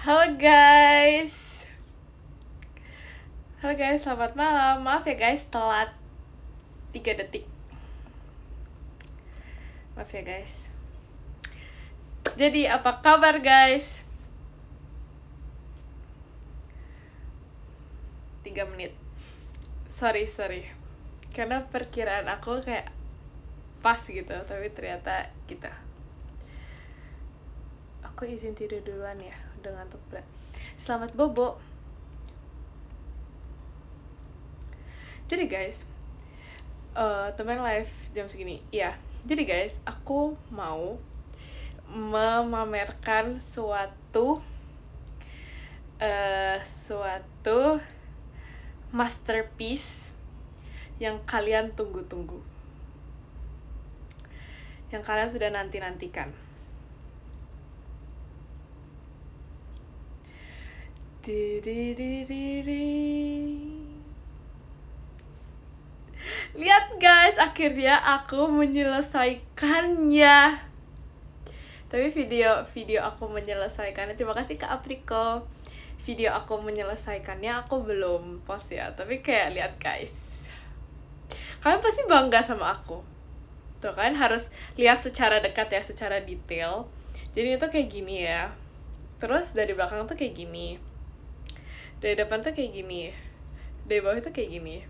Halo guys. Halo guys, selamat malam. Maaf ya guys, telat 3 detik. Maaf ya guys. Jadi apa kabar guys? 3 menit. Sorry. Karena perkiraan aku kayak pas gitu, tapi ternyata gitu. Aku izin tidur duluan ya, udah ngantuk berat. Selamat bobo. Jadi guys, teman live jam segini. Iya. Jadi guys, aku mau memamerkan suatu masterpiece yang kalian tunggu-tunggu, yang kalian sudah nanti-nantikan. Lihat guys, akhirnya aku menyelesaikannya. Tapi video aku menyelesaikannya, terima kasih Kak Apriko. Video aku menyelesaikannya aku belum post ya, tapi kayak lihat guys, kalian pasti bangga sama aku. Tuh kan, harus lihat secara dekat ya, secara detail. Jadi itu kayak gini ya. Terus dari belakang tuh kayak gini. Dari depan tuh kayak gini. Dari bawah itu kayak gini.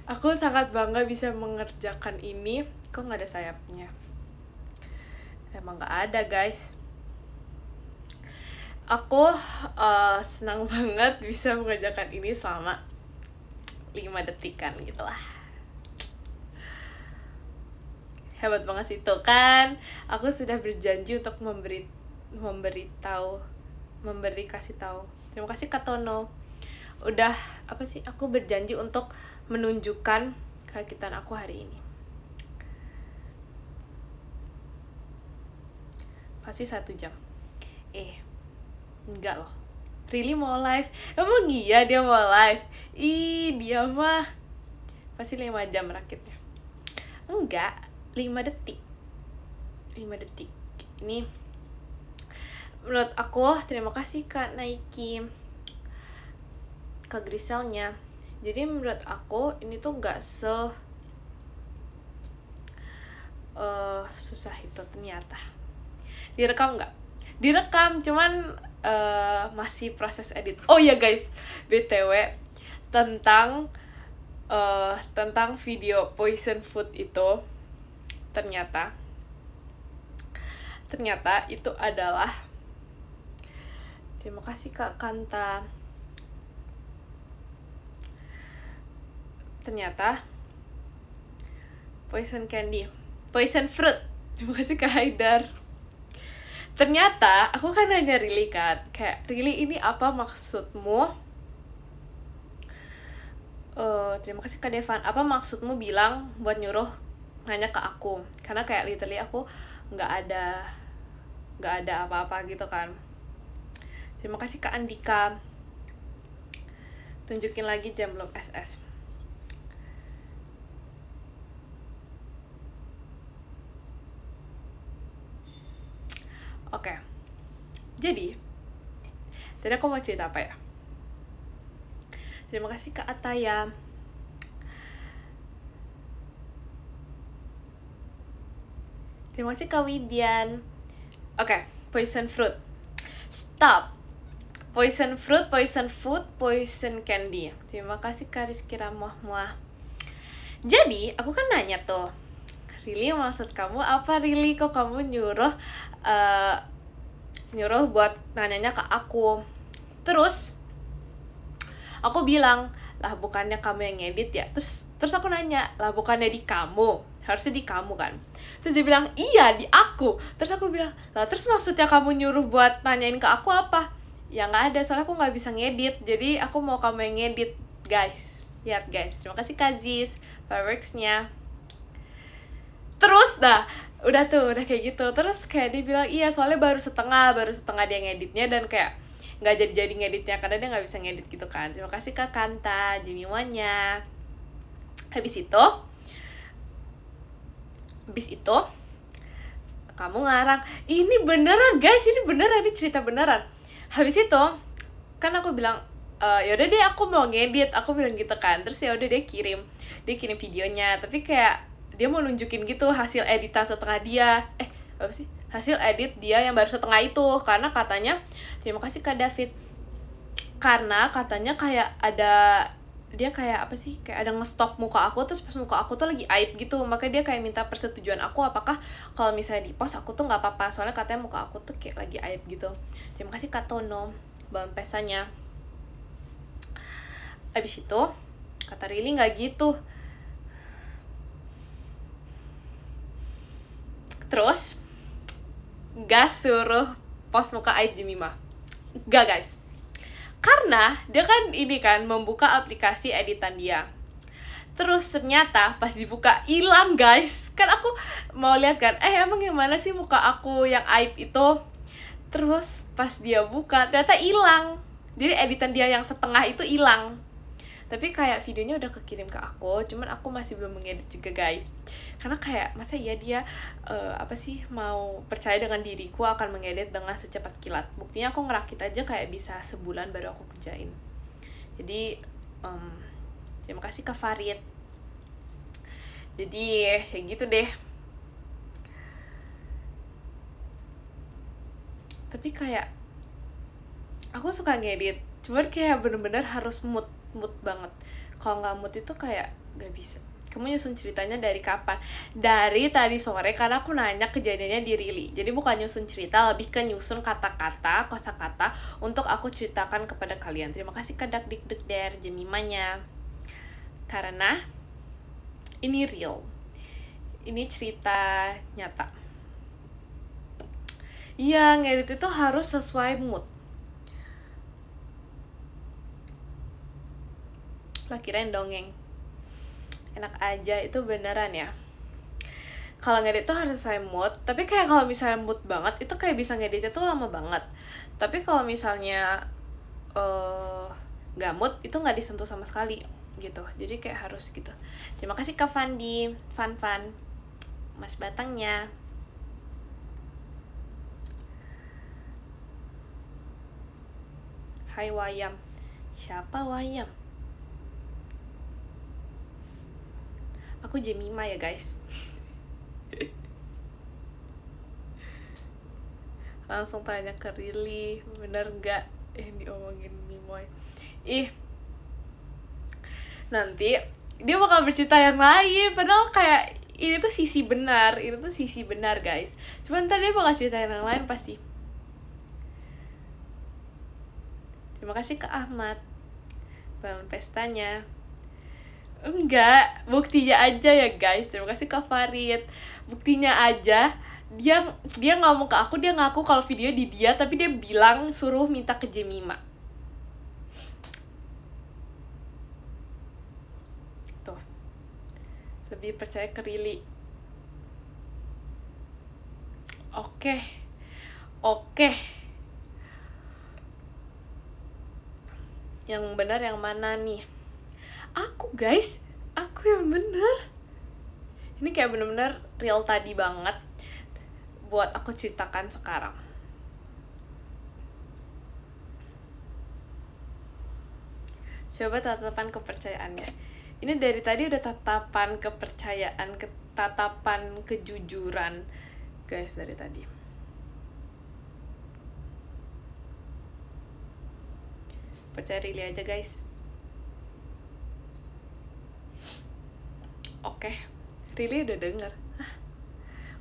Aku sangat bangga bisa mengerjakan ini. Kok nggak ada sayapnya? Emang nggak ada guys. Aku senang banget bisa mengerjakan ini selama 5 detikan gitu lah. Hebat banget sih tuh kan. Aku sudah berjanji untuk kasih tahu. Terima kasih Kak Tono. Udah aku berjanji untuk menunjukkan kerakitan aku hari ini. Pasti 1 jam. Enggak loh. Really mau live? Emang iya dia mau live? Dia mah pasti 5 jam rakitnya. Enggak, 5 detik. 5 detik. Ini menurut aku, terima kasih Kak Nike, Kak Griselnya. Jadi menurut aku ini tuh gak susah itu ternyata. Direkam nggak? Direkam, cuman masih proses edit. Oh ya guys, BTW tentang video poison food itu, ternyata itu adalah, terima kasih Kak Kanta, ternyata poison fruit. Terima kasih Kak Haidar. Ternyata aku kan nanya Rili kan, kayak Rili ini apa maksudmu? Terima kasih Kak Devan. Apa maksudmu bilang buat nyuruh nanya ke aku? Karena kayak literally aku nggak ada apa-apa gitu kan. Terima kasih Kak Andika. Tunjukin lagi jam belum SS. Oke. Jadi tadi aku mau cerita apa ya? Terima kasih Kak Ataya. Terima kasih Kak Widian. Oke, poison fruit. Stop. Poison fruit, poison food, poison candy. Terima kasih Kak Rizky Ramoh-Muah. Jadi, aku kan nanya tuh, Rili, maksud kamu apa Rili? Kok kamu nyuruh buat nanyanya ke aku? Terus aku bilang, lah bukannya kamu yang ngedit ya? Terus aku nanya, lah bukannya di kamu? Harusnya di kamu kan? Terus dia bilang, iya di aku. Terus aku bilang, lah terus maksudnya kamu nyuruh buat nanyain ke aku apa? Ya nggak ada, soalnya aku nggak bisa ngedit. Jadi aku mau kamu yang ngedit guys. Lihat guys, terima kasih Kak Ziz fireworks-nya. Terus udah kayak gitu. Terus kayak dia bilang, iya soalnya baru setengah dia ngeditnya, dan kayak nggak jadi ngeditnya karena dia nggak bisa ngedit gitu kan. Terima kasih Kak Kanta, Jimmy Wanya. Habis itu kamu ngarang. Ini beneran guys, ini beneran, ini cerita beneran. Habis itu kan aku bilang yaudah deh aku mau ngedit, aku bilang gitu kan. Terus ya udah dia kirim videonya, tapi kayak dia mau nunjukin gitu hasil editan setengah dia, apa sih, hasil edit dia yang baru setengah itu. Karena katanya, terima kasih Kak David, karena katanya kayak ada, dia kayak apa sih, kayak ada nge-stop muka aku, terus pas muka aku tuh lagi aib gitu, makanya dia kayak minta persetujuan aku apakah kalau misalnya di post aku tuh nggak apa-apa, soalnya katanya muka aku tuh kayak lagi aib gitu. Terima kasih Kak Tono, Bang Pesanya. Abis itu kata Rili nggak gitu, terus gas suruh post muka aib Jemimah. Gak guys, karena dia kan ini kan membuka aplikasi editan dia, terus ternyata pas dibuka hilang guys. Kan aku mau lihat kan, emang gimana sih muka aku yang aib itu. Terus pas dia buka ternyata hilang, jadi editan dia yang setengah itu hilang. Tapi kayak videonya udah kekirim ke aku, cuman aku masih belum mengedit juga guys. Karena kayak masa ya dia apa sih, mau percaya dengan diriku akan mengedit dengan secepat kilat. Buktinya aku ngerakit aja kayak bisa sebulan baru aku kerjain. Jadi terima kasih Kak Farid. Jadi kayak gitu deh. Tapi kayak aku suka ngedit, cuman kayak bener-bener harus mood banget. Kalau nggak mood itu kayak nggak bisa. Kamu nyusun ceritanya dari kapan? Dari tadi sore, karena aku nanya kejadiannya di Rili. Jadi bukan nyusun cerita, lebih ke nyusun kata-kata, kosakata untuk aku ceritakan kepada kalian. Terima kasih Kak Dik Der Jemimanya. Karena ini real, ini cerita nyata. Iya, ngedit itu harus sesuai mood. Lah kirain dongeng, enak aja, itu beneran ya. Kalau ngedit tuh harus sesuai mood, tapi kayak kalau misalnya mood banget itu kayak bisa ngeditnya tuh lama banget. Tapi kalau misalnya nggak mood itu nggak disentuh sama sekali gitu, jadi kayak harus gitu. Terima kasih Kak Fandi, Fan Mas Batangnya. Hai Wayam, siapa Wayam? Aku Jemima ya guys. Langsung tanya ke Rili, bener nggak diomongin Mimoy? Nanti dia bakal bercerita yang lain, padahal kayak ini tuh sisi benar, guys. Cuman ntar dia bakal cerita yang lain pasti. Terima kasih ke Ahmad, Bang Pestanya. Enggak, buktinya aja ya guys. Terima kasih Kak Farid. Buktinya aja, dia ngomong ke aku, dia ngaku kalau video di dia, tapi dia bilang suruh minta ke Jemima. Tuh, lebih percaya ke Rili. Oke. Yang benar yang mana nih? Aku guys, aku yang bener. Ini kayak bener-bener real tadi banget buat aku ceritakan sekarang. Coba tatapan kepercayaannya. Ini dari tadi udah tatapan kepercayaan, tatapan kejujuran guys dari tadi. Percaya Rili aja guys. Oke, Rili udah denger.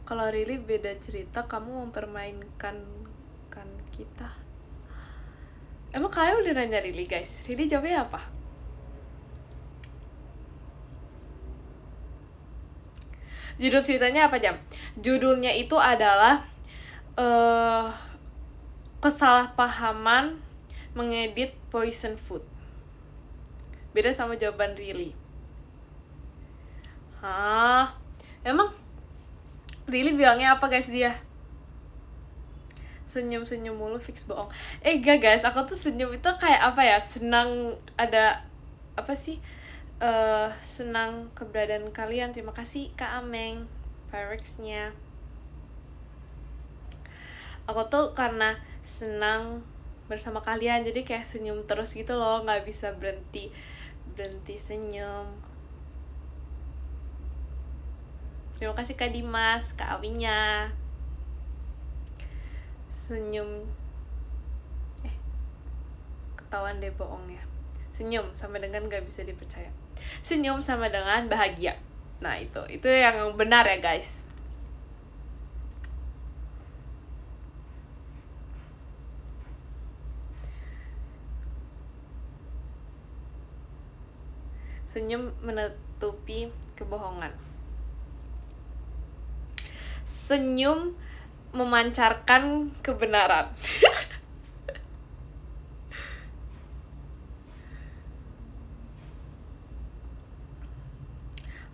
Kalau Rili beda cerita, kamu mempermainkan kan kita. Emang kalian udah nanya Rili guys? Rili jawabnya apa? Judul ceritanya apa Jam? Judulnya itu adalah kesalahpahaman mengedit poison food. Beda sama jawaban Rili. Emang Rili bilangnya apa guys dia? Senyum-senyum mulu, fix bohong. Gak guys, aku tuh senyum itu kayak apa ya, senang ada apa sih, senang keberadaan kalian. Terima kasih Kak Ameng Pyrex-nya. aku tuh karena senang bersama kalian, jadi kayak senyum terus gitu loh, nggak bisa berhenti senyum. Terima kasih Kak Dimas, Kak Awinya. Senyum, ketahuan deh bohongnya. Senyum sama dengan gak bisa dipercaya. Senyum sama dengan bahagia. Nah itu yang benar ya guys. Senyum menutupi kebohongan. Senyum memancarkan kebenaran.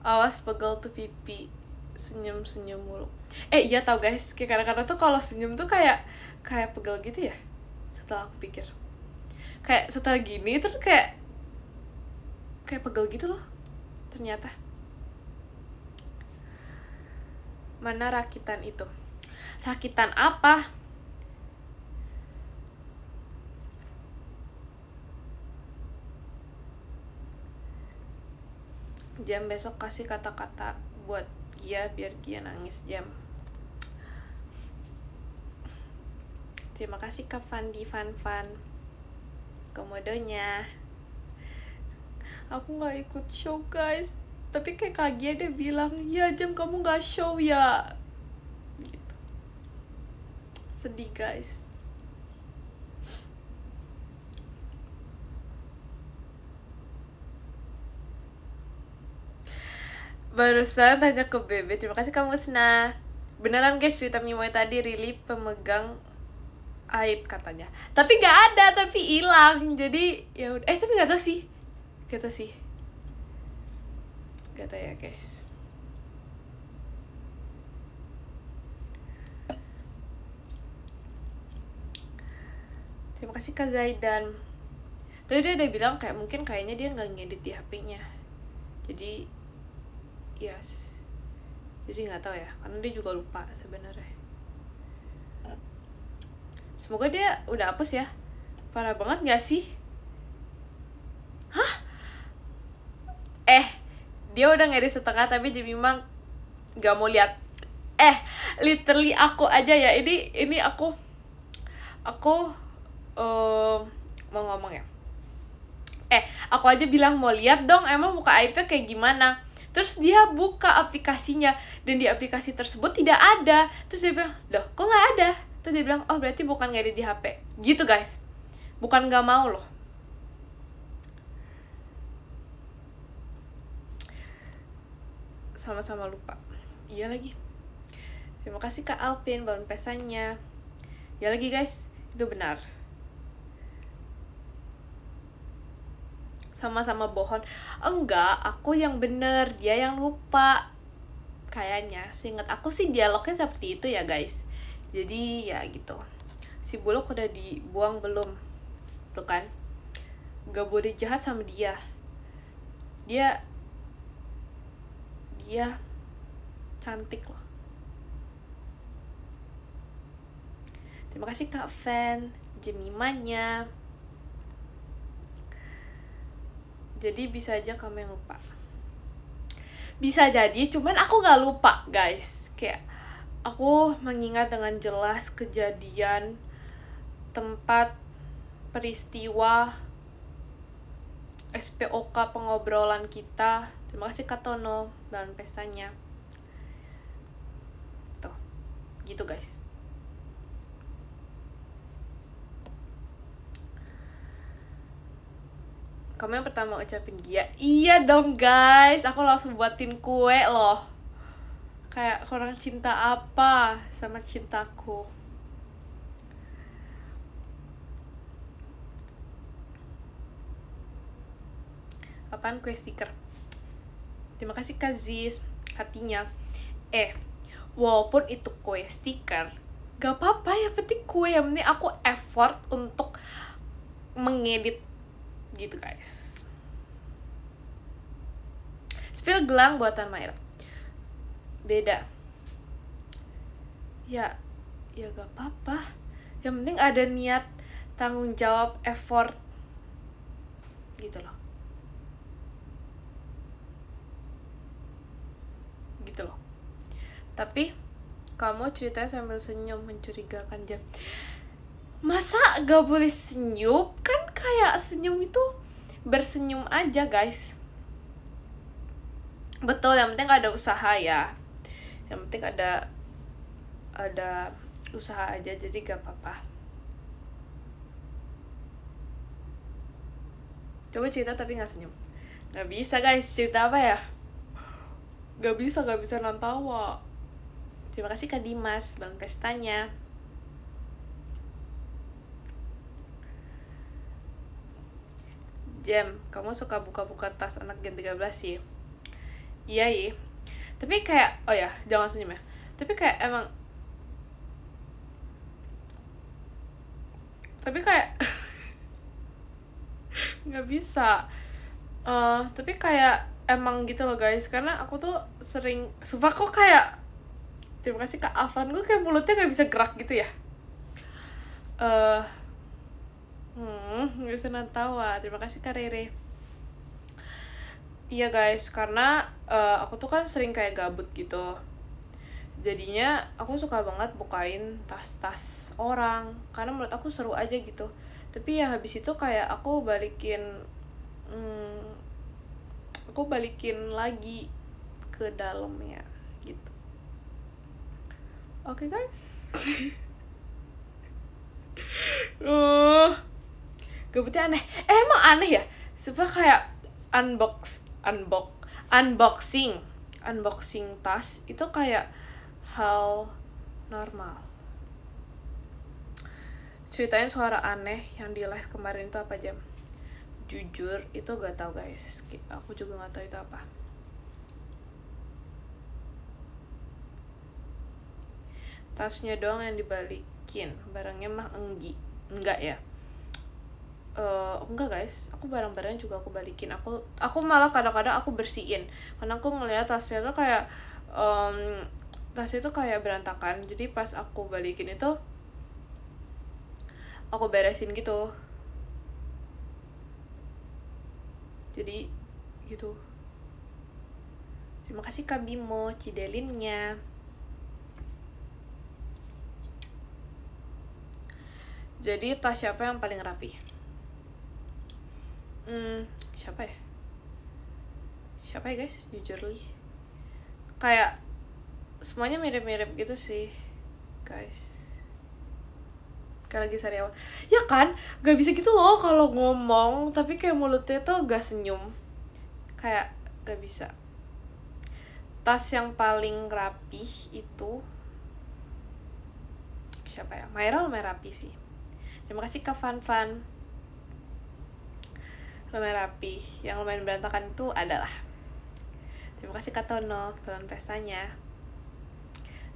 Awas pegel tuh pipi, senyum mulu. Iya tau guys, kayak kadang-kadang tuh kalau senyum tuh kayak pegel gitu ya. Setelah aku pikir, kayak setelah gini terus kayak pegel gitu loh ternyata. Mana rakitan itu? Rakitan apa? Jam besok kasih kata-kata buat Gia biar Gia nangis Jam. Terima kasih Kak Fandi Fan komodonya. Aku gak ikut show guys, tapi kayak Kak Gia dia bilang, ya Jam kamu gak show ya gitu. Sedih guys. Barusan tanya ke Bebe, terima kasih kamu Musna. Beneran guys cerita Mimoy tadi Rili pemegang aib katanya. Tapi nggak ada, tapi hilang. Jadi ya udah. Tapi nggak tahu sih. Gak tau ya guys. Terima kasih Kak Zaidan. Tadi dia udah bilang kayak mungkin kayaknya dia nggak ngedit di HP-nya. Jadi yes. Jadi nggak tahu ya, karena dia juga lupa sebenarnya. Semoga dia udah hapus ya. Parah banget nggak sih? Hah? Dia udah ngedit setengah tapi Jemima nggak mau lihat. Literally aku aja ya. Ini aku mau ngomong ya. Aku aja bilang mau lihat dong, emang buka iPad kayak gimana? Terus dia buka aplikasinya, dan di aplikasi tersebut tidak ada. Terus dia bilang, loh kok nggak ada? Terus dia bilang, oh berarti bukan ngedit di HP. Gitu guys, bukan nggak mau loh. Sama-sama lupa. Iya lagi. Terima kasih Kak Alvin balon pesannya. Ya lagi guys, itu benar. Sama-sama bohong. Enggak, aku yang bener, dia yang lupa. Kayaknya, seingat aku sih dialognya seperti itu ya guys. Jadi ya gitu. Si Bulog udah dibuang belum? Tuh kan. Gak boleh jahat sama dia. Dia cantik loh. Terima kasih Kak Fan, Jemimanya. Jadi bisa aja kamu yang lupa. Bisa jadi, cuman aku gak lupa guys. Kayak aku mengingat dengan jelas kejadian, tempat, peristiwa, SPOK pengobrolan kita. Terima kasih Kak Tono dan pestanya. Tuh, gitu guys. Kamu yang pertama ucapin Gia. Iya dong guys, aku langsung buatin kue loh. Kayak kurang cinta apa sama cintaku. Apaan kue stiker? Terima kasih Kak Ziz, hatinya. Walaupun itu kue stiker, gak apa-apa, yang penting kue. Yang penting aku effort untuk mengedit gitu guys. Spill gelang buatan Maira. Beda. Ya ya gak apa-apa, yang penting ada niat, tanggung jawab, effort gitu loh, gitu loh. Tapi kamu ceritanya sambil senyum mencurigakan, Jam. Masa gak boleh senyum? Kan kayak senyum itu bersenyum aja, guys. Betul, yang penting ada usaha ya. Yang penting ada usaha aja, jadi gak apa-apa. Coba cerita tapi gak senyum. Gak bisa, guys. Cerita apa ya? Gak bisa nantawa. Terima kasih Kak Dimas, Bang Pestanya. Jam, kamu suka buka-buka tas anak Gen 13 sih? Iya ya. Tapi kayak, oh ya, jangan senyum ya. Tapi kayak emang, tapi kayak nggak bisa. Tapi kayak emang gitu loh guys, karena aku tuh sering, sumpah kok kayak, terima kasih Kak Afan, gue kayak mulutnya nggak bisa gerak gitu ya. Nggak bisa nantawa. Terima kasih Kak Rere. Iya guys, karena aku tuh kan sering kayak gabut gitu. Jadinya aku suka banget bukain tas-tas orang, karena menurut aku seru aja gitu. Tapi ya habis itu kayak aku balikin lagi ke dalamnya gitu. Oke guys. Gabutnya aneh. Emang aneh ya? Sumpah kayak unboxing tas itu kayak hal normal. Ceritain suara aneh yang di live kemarin itu apa, Jam? Jujur itu gak tahu guys, aku juga gak tahu itu apa. Tasnya doang yang dibalikin, barangnya mah enggak ya. Enggak guys, aku barang-barang juga aku balikin. Aku malah kadang-kadang aku bersihin, karena aku ngeliat tasnya tuh kayak tasnya tuh kayak berantakan. Jadi pas aku balikin itu aku beresin gitu. Jadi gitu. Terima kasih Kak Bimo Cidelinnya. Jadi tas siapa yang paling rapi? Siapa ya guys, jujurly kayak semuanya mirip-mirip gitu sih guys. Kayak lagi sariawan ya kan, gak bisa gitu loh kalau ngomong tapi kayak mulutnya tuh gak senyum, kayak gak bisa. Tas yang paling rapi itu siapa ya? Myra lumayan rapi sih. Terima kasih Kak Fan. Lumayan rapi. Yang lumayan berantakan itu adalah, terima kasih Kak Tono, Bulan Pestanya,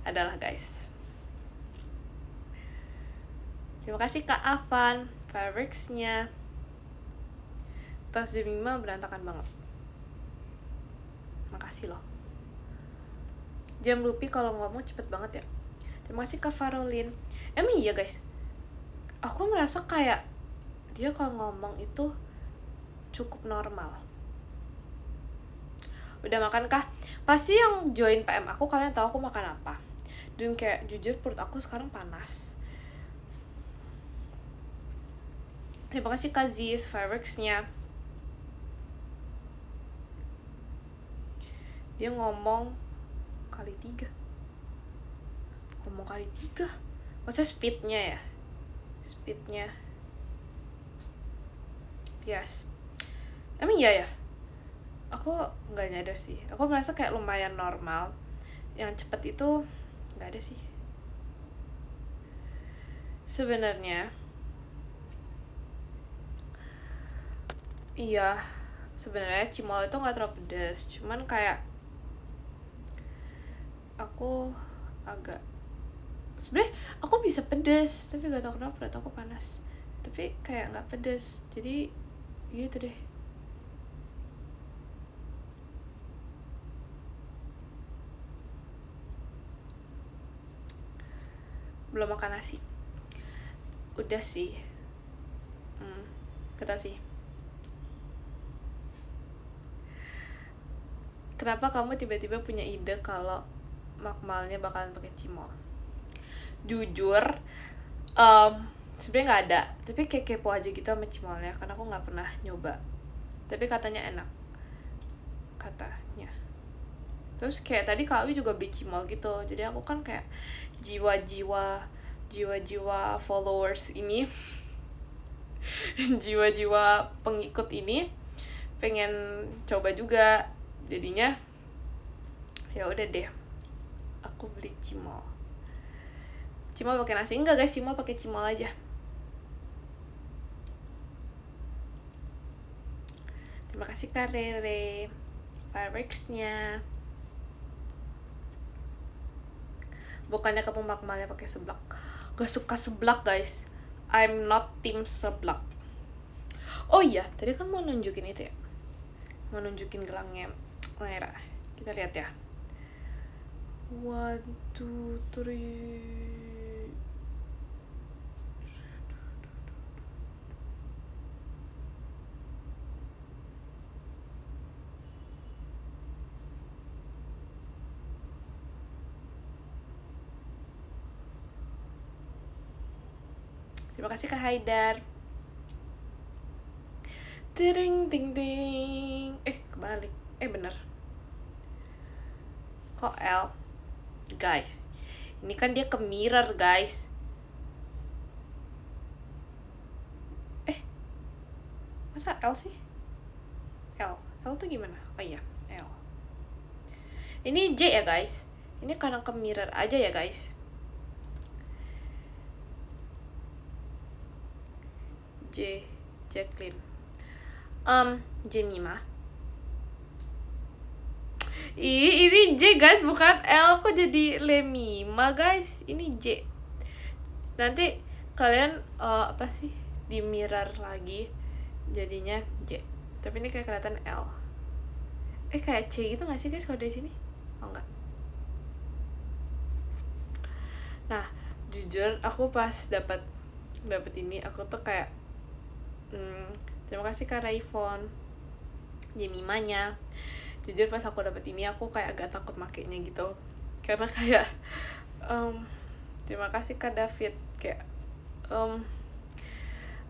adalah guys. Terima kasih Kak Avan, Fireworks-nya. Tas Jemima berantakan banget. Makasih loh. Jam Lupi kalau ngomong cepet banget ya. Terima kasih Kak Farolin. Emang iya guys, aku merasa kayak dia kalau ngomong itu cukup normal. Udah makan kah? Pasti yang join PM aku kalian tahu aku makan apa. Dan kayak jujur perut aku sekarang panas. Terima kasih Kak Ziz, Fireworks-nya. Dia ngomong kali 3. Maksudnya speednya ya? Speednya. Yes. Emang iya ya? Aku nggak nyadar sih. Aku merasa kayak lumayan normal. Yang cepet itu nggak ada sih. Sebenarnya, iya. Sebenarnya cimol itu nggak terlalu pedas. Cuman kayak aku agak, sebenarnya aku bisa pedas, tapi gak tau kenapa perut aku panas. Tapi kayak nggak pedas. Jadi gitu deh. belum makan nasi. Udah sih. Kata sih. Kenapa kamu tiba-tiba punya ide kalau makmalnya bakalan pakai cimol? Jujur, sebenarnya nggak ada. Tapi kayak kepo aja gitu sama cimolnya, karena aku nggak pernah nyoba. Tapi katanya enak, katanya. Terus kayak tadi Kak Awi juga beli cimol gitu. Jadi aku kan kayak jiwa-jiwa followers ini, jiwa-jiwa pengikut ini pengen coba juga. Jadinya ya udah deh, aku beli cimol. Cimol pakai nasi enggak guys, cimol pakai cimol aja. Terima kasih Kak Rere fireworksnya. Bukannya kamu makmalnya pakai seblak? Gak suka seblak guys. I'm not team seblak. Oh iya, tadi kan mau nunjukin itu ya, mau nunjukin gelangnya merah. Kita lihat ya. 1, 2, 3. Terima kasih Kak Haidar. Ting ting ting. Kebalik. Bener. Kok L? Guys, ini kan dia ke mirror guys. Masa L sih? L tuh gimana? Oh iya, L. Ini J ya guys. Ini karena ke mirror aja ya guys. Jacqueline. Jemima. Ini J guys, bukan L. Kok jadi Lemima guys? Ini J. Nanti kalian apa sih, di mirror lagi jadinya J. Tapi ini kayak kelihatan L. Kayak C gitu gak sih guys kalau dari sini? Oh enggak. Nah, jujur aku pas dapat ini, aku tuh kayak terima kasih Kak Raifon Jemimanya. Jujur pas aku dapet ini aku kayak agak takut makainya gitu, karena kayak terima kasih Kak David, kayak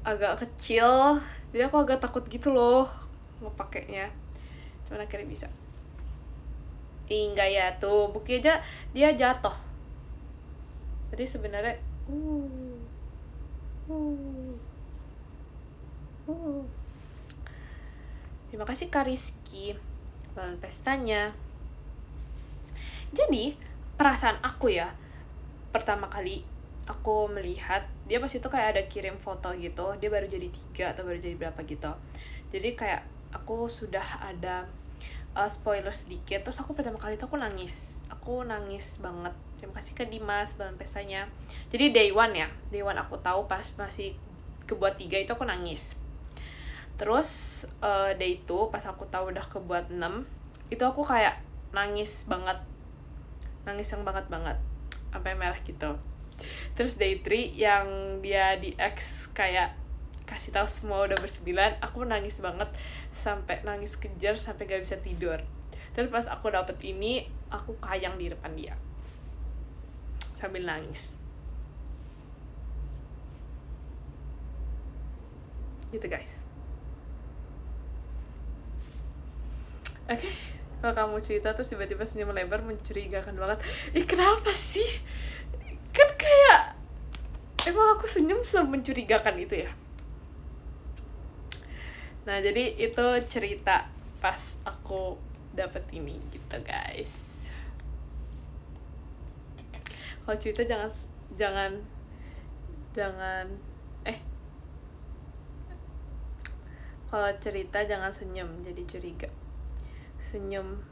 agak kecil, jadi aku agak takut gitu loh mau pakainya. Cuman akhirnya bisa. Enggak ya, tuh bukti aja dia jatuh. Jadi sebenarnya terima kasih Kak Rizky balon pestanya. Jadi perasaan aku ya, pertama kali aku melihat dia pas itu kayak ada kirim foto gitu, dia baru jadi 3 atau baru jadi berapa gitu. Jadi kayak aku sudah ada spoiler sedikit. Terus aku pertama kali itu aku nangis banget. Terima kasih Kak Dimas balon pestanya. Jadi day one aku tahu pas masih kebuat 3 itu aku nangis. Terus day 2 pas aku tahu udah kebuat 6 itu aku kayak nangis yang banget sampai merah gitu. Terus day 3 yang dia di X kayak kasih tahu semua udah ber9, aku nangis banget sampai nangis kejar sampai gak bisa tidur. Terus pas aku dapet ini aku kayang di depan dia sambil nangis gitu guys. Oke, kalau kamu cerita terus tiba-tiba senyum lebar mencurigakan banget. Kenapa sih? Kan kayak emang aku senyum mencurigakan itu ya. Nah, jadi itu cerita pas aku dapet ini gitu guys. Kalau cerita jangan kalau cerita jangan senyum, jadi curiga. Senyum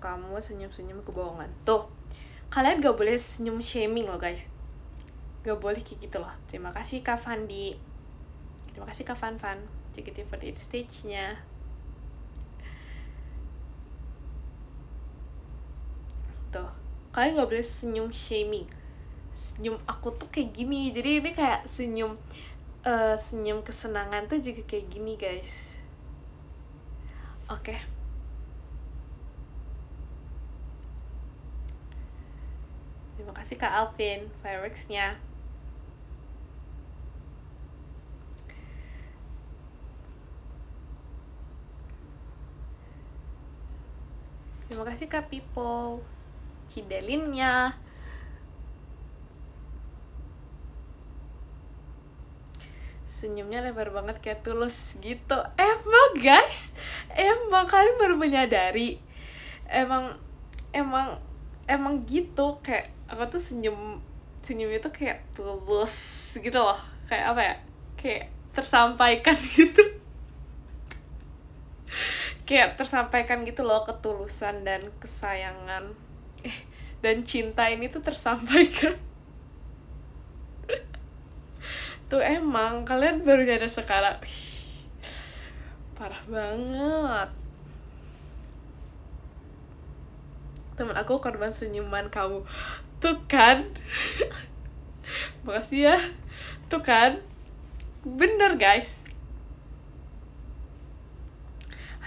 kamu, senyum kebohongan. Tuh, kalian gak boleh senyum shaming loh guys, gak boleh kayak gitu loh. Terima kasih Kak Fandi, terima kasih Kak Fan JKT48 stage-nya. Tuh, kalian gak boleh senyum shaming. senyum aku tuh kayak gini. Jadi ini kayak senyum senyum kesenangan tuh juga kayak gini guys. Oke. Terima kasih Kak Alvin fireworks-nya. Terima kasih Kak Pipo, Cidelinnya. Senyumnya lebar banget kayak Tulus gitu. Emang guys, emang kalian baru menyadari. Emang gitu, kayak aku tuh senyumnya tuh kayak tulus gitu loh. Kayak apa ya? Kayak tersampaikan gitu. Kayak tersampaikan gitu loh, ketulusan dan kesayangan dan cinta ini tuh tersampaikan. Tuh emang kalian baru nyadar sekarang. Parah banget. Temen aku korban senyuman kamu. Tuh kan. Makasih ya. Tuh kan. Bener guys.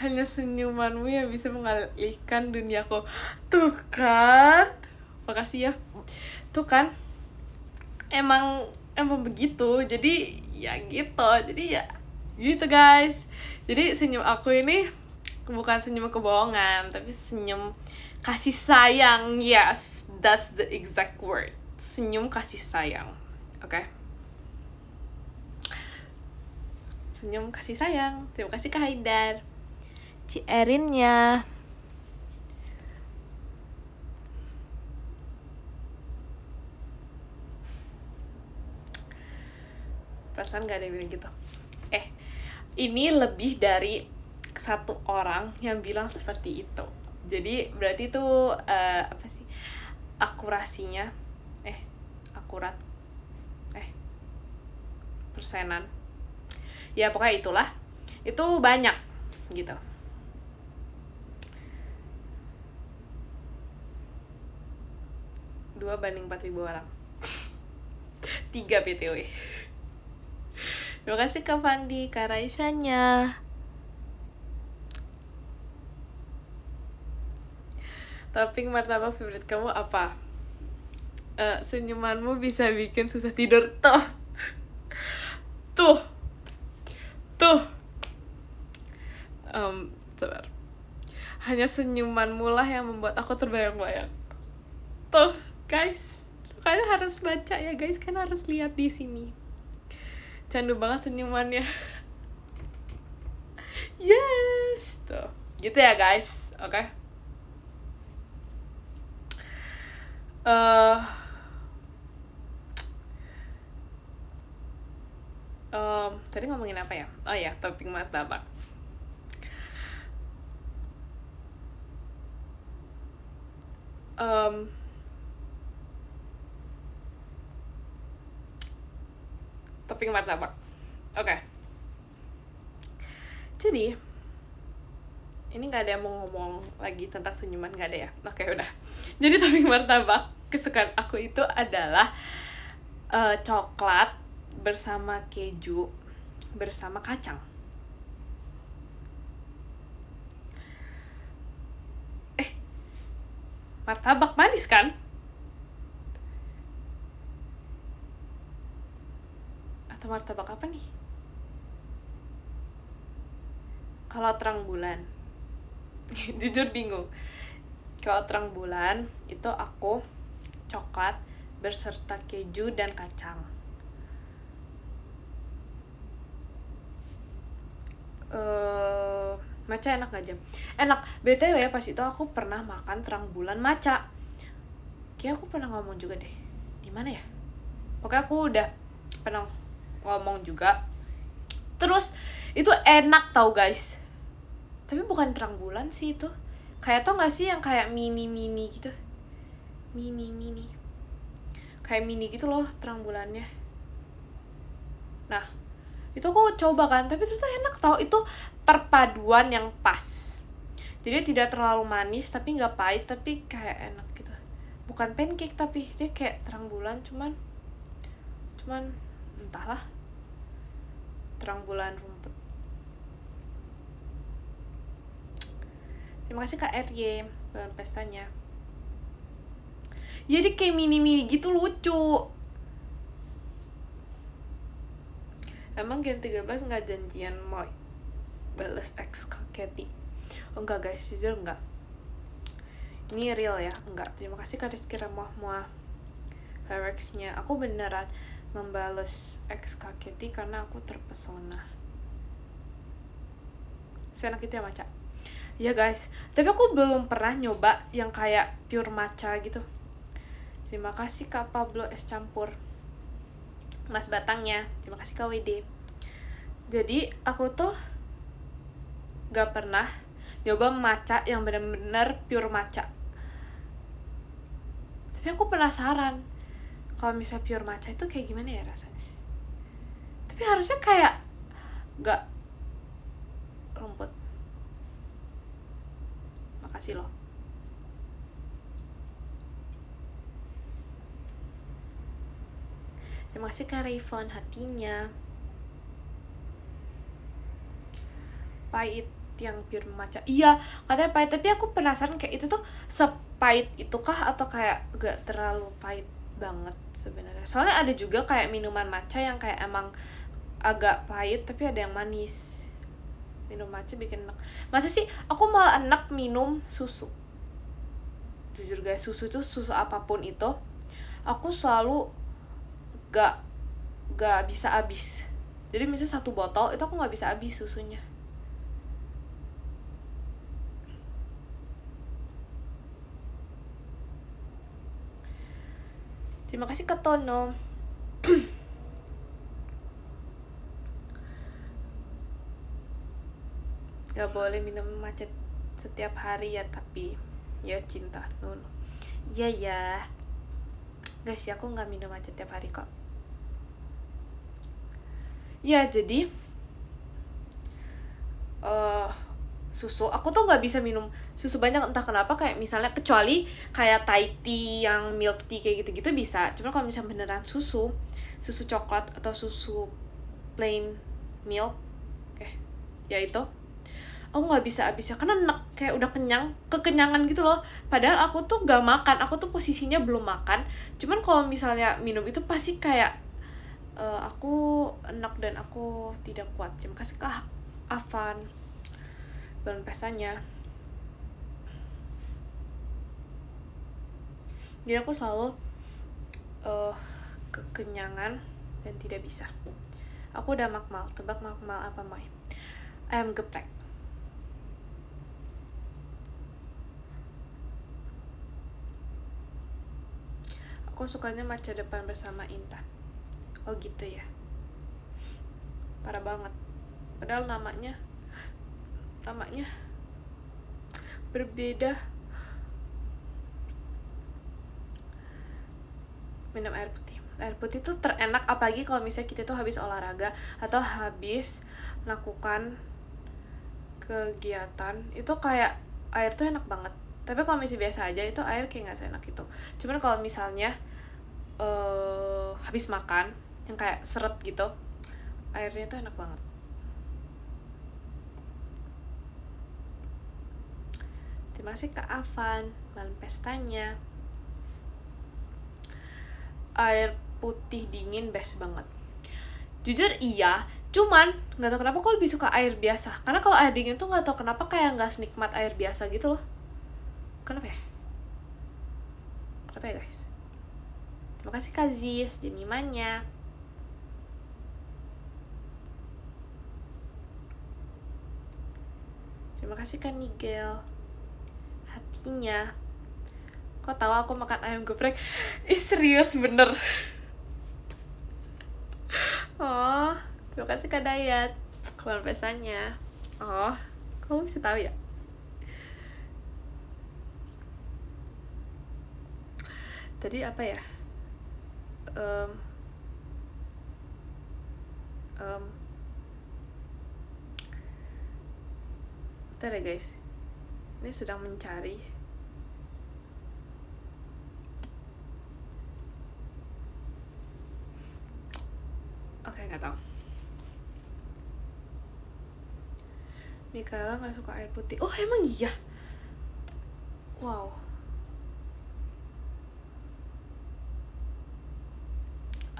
Hanya senyumanmu yang bisa mengalihkan duniaku. Tuh kan. Makasih ya. Tuh kan. Emang begitu. Jadi ya gitu. Jadi ya gitu guys. Jadi senyum aku ini bukan senyum kebohongan, tapi senyum kasih sayang. Yes, that's the exact word. Senyum kasih sayang. Oke. Senyum kasih sayang. Terima kasih Kak Haidar. Ci Erinnya. Perasaan gak ada yang bilang gitu. Ini lebih dari satu orang yang bilang seperti itu. Jadi berarti itu apa sih? Akurasinya akurat persenan. Ya pokoknya itulah. Itu banyak gitu. Dua banding 4.000 orang. 3 PTW. Terima kasih Kak Fandi, Kak Raisanya. Topping martabak favorit kamu apa? Senyumanmu bisa bikin susah tidur. Tuh. Sabar. Hanya senyumanmu lah yang membuat aku terbayang-bayang. Tuh, guys. Kalian harus baca ya, guys. Kalian harus lihat di sini. Candu banget senyumannya. Yes. Tuh. Gitu ya, guys. Oke. Tadi ngomongin apa ya? Oh ya, topping martabak. Topping martabak. Oke. Jadi ini nggak ada yang mau ngomong lagi tentang senyuman, nggak ada ya? Oke, udah. Jadi topping martabak kesukaan aku itu adalah coklat bersama keju bersama kacang. Martabak manis kan? Atau martabak apa nih? Kalau terang bulan. Jujur bingung. Kalau terang bulan itu aku coklat berserta keju dan kacang. Matcha enak gak Jam? Enak. BTW ya, pas itu aku pernah makan terang bulan matcha. Kayak aku pernah ngomong juga deh. Di mana ya? Pokoknya aku udah pernah ngomong juga. Terus itu enak tau guys. Tapi bukan terang bulan sih itu. Kayak tau gak sih yang kayak mini-mini gitu? Mini-mini. Kayak mini gitu loh terang bulannya. Nah, itu aku coba kan, tapi ternyata enak tau. Itu perpaduan yang pas. Jadi tidak terlalu manis, tapi gak pahit, tapi kayak enak gitu. bukan pancake tapi dia kayak terang bulan, cuman entahlah, terang bulan rumput. Terima kasih Kak RY bulan pestanya. Jadi kayak mini gitu, lucu. Emang Gen 13 nggak janjian mau bales ex Kak Katy? Oh enggak guys, jujur enggak. Ini real ya, enggak. Terima kasih Kak Rizky Ramahmuah fireworks-nya. Aku beneran membales ex Kak Katy karena aku terpesona. Seenak itu ya matcha. Ya guys, tapi aku belum pernah nyoba yang kayak pure matcha gitu. Terima kasih Kak Pablo es campur Mas Batangnya. Terima kasih Kak WD. Jadi aku tuh gak pernah nyoba matcha yang bener-bener pure matcha. Tapi aku penasaran kalau misalnya pure matcha itu kayak gimana ya rasanya. Tapi harusnya kayak gak rumput. Makasih loh. Terima kasih Kak Rayvon hatinya. Pahit yang pure matcha. Iya, katanya pahit, tapi aku penasaran kayak itu tuh sepahit itukah atau kayak gak terlalu pahit banget sebenarnya. Soalnya ada juga kayak minuman matcha yang kayak emang agak pahit tapi ada yang manis. Minum matcha bikin enak. Masa sih aku malah enak minum susu. Jujur guys, susu itu susu apapun itu aku selalu gak bisa habis. Jadi misalnya 1 botol itu aku gak bisa habis susunya. Terima kasih Kak Tono. Gak boleh minum matcha setiap hari ya, tapi ya cinta. No. Iya ya. Guys, ya aku gak minum matcha tiap hari kok. Ya jadi susu, aku tuh gak bisa minum susu banyak entah kenapa, kayak misalnya kecuali kayak Thai tea yang milk tea kayak gitu-gitu bisa. Cuma kalau misalnya beneran susu coklat atau susu plain milk ya itu aku nggak bisa habisnya karena enak, kayak udah kekenyangan gitu loh. Padahal aku tuh gak makan, aku tuh posisinya belum makan. Cuman kalau misalnya minum itu pasti kayak aku enak dan aku tidak kuat. Terima kasih Kak Avan bulan pestanya. Jadi aku selalu kekenyangan dan tidak bisa. Aku udah makmal, tebak makmal apa Mai? Ayam geprek. Aku sukanya matcha depan bersama Intan. Oh gitu ya. Parah banget. Padahal namanya berbeda. Minum air putih. Air putih tuh terenak apalagi kalau misalnya kita tuh habis olahraga atau habis melakukan kegiatan. Itu kayak air tuh enak banget. Tapi kalau misalnya biasa aja itu air kayak gak seenak itu. Cuman kalau misalnya habis makan yang kayak seret gitu, airnya tuh enak banget. Terima kasih Kak Avan malam pestanya. Air putih dingin best banget. Jujur iya, cuman nggak tahu kenapa aku lebih suka air biasa. Karena kalau air dingin tuh nggak tahu kenapa kayak nggak senikmat air biasa gitu loh. Kenapa ya? Kenapa ya guys? Terima kasih Kak Ziz, Jemimanya. Terima kasih Kak Nigel hatinya. Kok tahu aku makan ayam geprek? Ih serius bener. Oh, terima kasih Kak Dayat kabar pesannya. Oh, kamu bisa tahu ya? Tadi apa ya? Bentar ya guys, ini sedang mencari. Oke, nggak tahu. Mikaela nggak suka air putih. Oh, emang iya? Wow.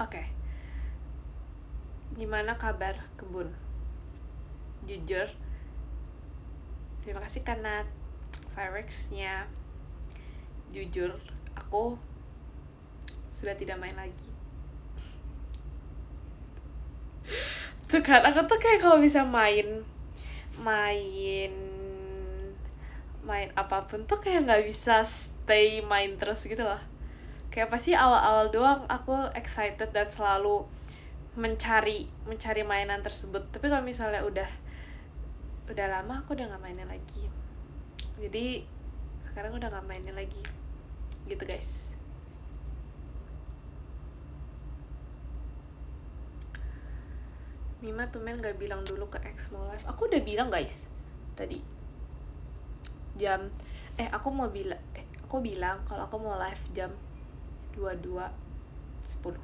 Oke. Gimana kabar kebun? Jujur, terima kasih karena fireworks-nya. Jujur, aku sudah tidak main lagi. Tuh kan, aku tuh kayak kalau bisa main apapun tuh kayak nggak bisa stay main terus gitu loh. Kayak pasti awal-awal doang aku excited dan selalu mencari mainan tersebut. Tapi kalau misalnya udah lama aku udah nggak mainin lagi. Jadi sekarang udah nggak mainin lagi gitu guys. Mima tumen gak bilang dulu ke X mau live. Aku udah bilang guys tadi jam aku bilang kalau aku mau live jam 22.10.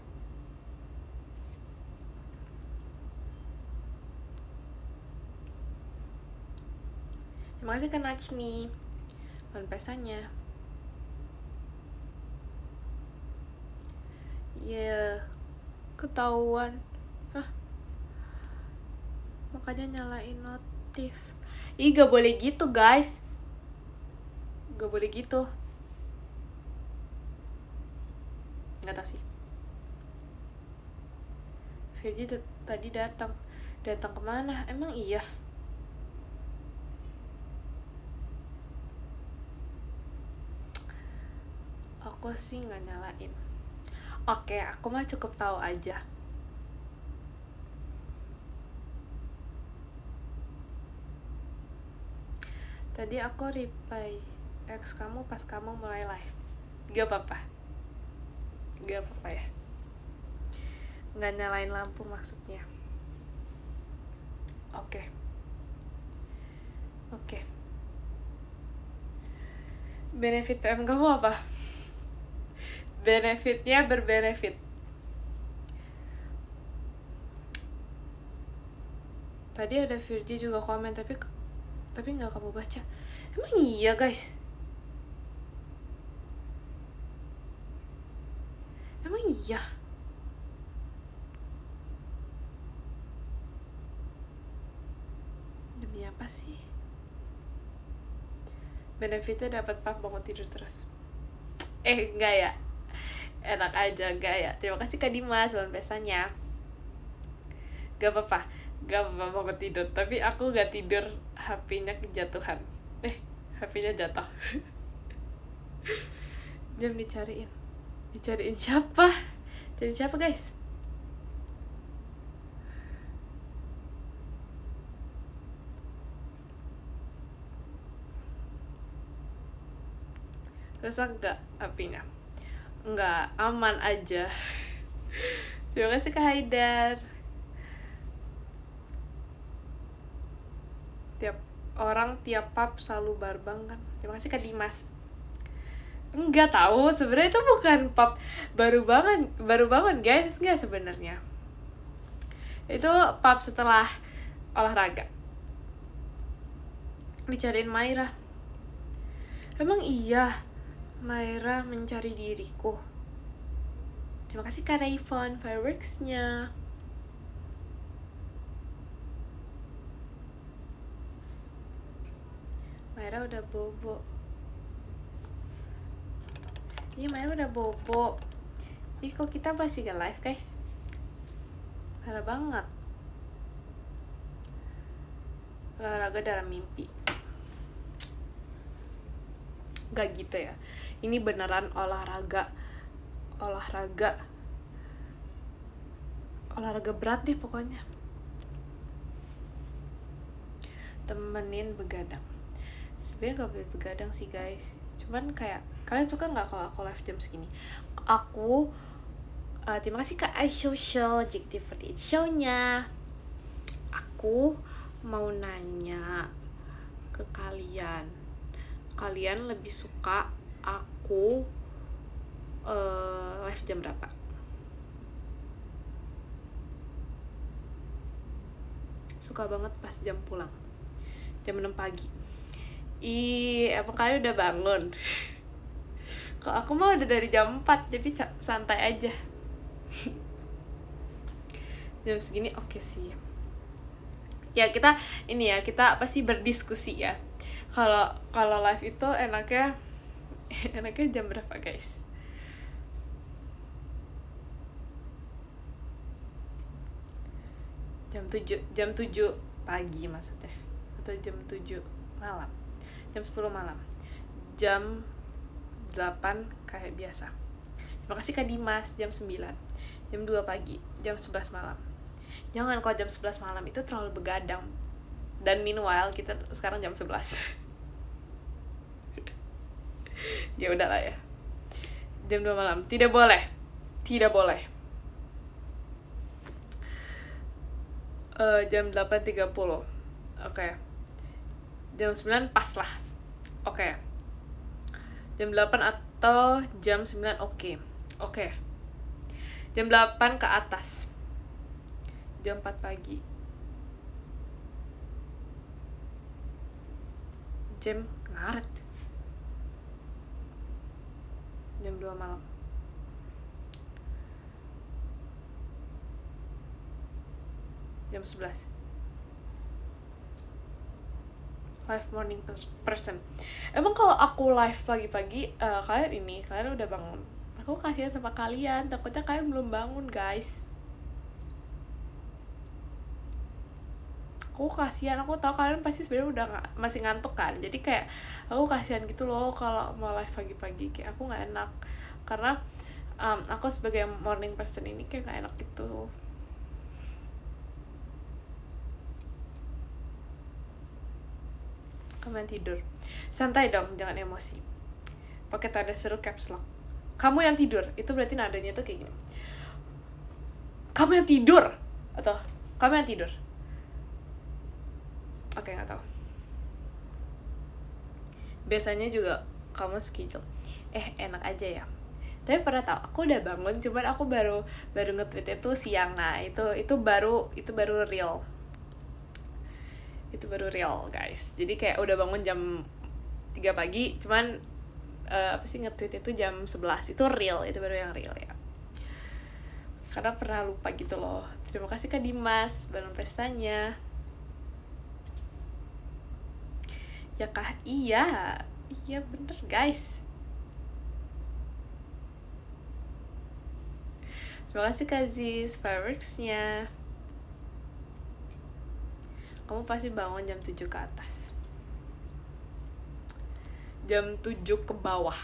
Terima kasih ke Najmi pesannya. Ya, ketahuan. Hah? Makanya nyalain notif. Ih, gak boleh gitu guys. Gak boleh gitu. Gak tau sih. Virgi tadi datang kemana? Emang iya? Aku sih nggak nyalain. Oke, aku mah cukup tahu aja. Tadi aku reply ex kamu pas kamu mulai live. Gak apa-apa ya. Nggak nyalain lampu maksudnya. Oke. Benefit PM kamu apa? Benefitnya berbenefit. Tadi ada Virgi juga komen tapi nggak kamu baca. Emang iya guys? Emang iya? Demi apa sih? Benefitnya dapat pap bangun tidur terus. Enggak ya? Enak aja, enggak ya? Terima kasih Kak Dimas pesannya. Gak apa-apa bangun tidur. Tapi aku gak tidur, HP-nya kejatuhan. HP-nya jatuh. Jam dicariin siapa? Cari siapa guys? Rusak gak HP-nya? Enggak, aman aja. Terima kasih Kak Haidar. Tiap pub selalu barbang kan. Terima kasih Kak Dimas. Enggak tahu, sebenarnya itu bukan pub baru bangun guys, enggak sebenarnya. Itu pub setelah olahraga. Dicariin Maira. Emang iya Maira mencari diriku. Terima kasih Kak Rayvon fireworks-nya. Maira udah bobo. Iya, Maira udah bobo. Ih, kok kita masih gak live guys? Parah banget. Olahraga dalam mimpi. Gak gitu ya. Ini beneran olahraga berat deh pokoknya. Temenin begadang. Sebenarnya gak boleh begadang sih guys. Cuman kayak kalian suka nggak kalau aku live jam segini? Aku terima kasih Kak iSocial JKT48 show-nya. Aku mau nanya ke kalian lebih suka aku live jam berapa? suka banget pas jam pulang, jam 6 pagi. Emang kalian udah bangun? Kalau aku mah udah dari jam 4, jadi santai aja. Jam segini oke sih. Ya kita apa sih, berdiskusi ya. Kalau live itu enaknya jam berapa guys? Jam 7 pagi maksudnya, atau jam 7 malam, jam 10 malam, jam 8 kayak biasa. Terima kasih Kak Dimas. Jam 9, jam 2 pagi, jam 11 malam. Jangan, kalau jam 11 malam itu terlalu begadang. Dan meanwhile kita sekarang jam 11. Ya udahlah ya. Jam 2 malam tidak boleh. Jam 8.30. Oke. Jam 9 pas lah. Oke. Jam 8 atau jam 9 oke. Jam 8 ke atas. Jam 4 pagi. Jam ngaret. Jam 2 malam. Jam 11. Live morning person. Emang kalau aku live pagi-pagi, kalian udah bangun. Aku kasihan sama kalian, takutnya kalian belum bangun guys. Aku kasihan, aku tahu kalian pasti sebenarnya udah masih ngantuk kan. Jadi kayak aku kasihan gitu loh kalau mau live pagi-pagi, kayak aku nggak enak. Karena aku sebagai morning person ini kayak nggak enak gitu. Kamu yang tidur, santai dong, jangan emosi. Pakai tanda seru caps lock. Kamu yang tidur, itu berarti nadanya tuh kayak gini. Kamu yang tidur, atau kamu yang tidur. Oke, nggak tahu. Biasanya juga kamu schedule. Enak aja ya. Tapi pernah tahu, aku udah bangun, cuman aku baru nge-tweet itu siang. Nah, itu baru real. Itu baru real guys. Jadi kayak udah bangun jam 3 pagi, cuman nge-tweet itu jam 11. Itu real, itu baru yang real ya. Karena pernah lupa gitu loh. Terima kasih Kak Dimas, balon pestanya. Ya kah? Iya bener guys. Terima kasih Kak Ziz, fireworks-nya. Kamu pasti bangun jam 7 ke atas. Jam 7 ke bawah.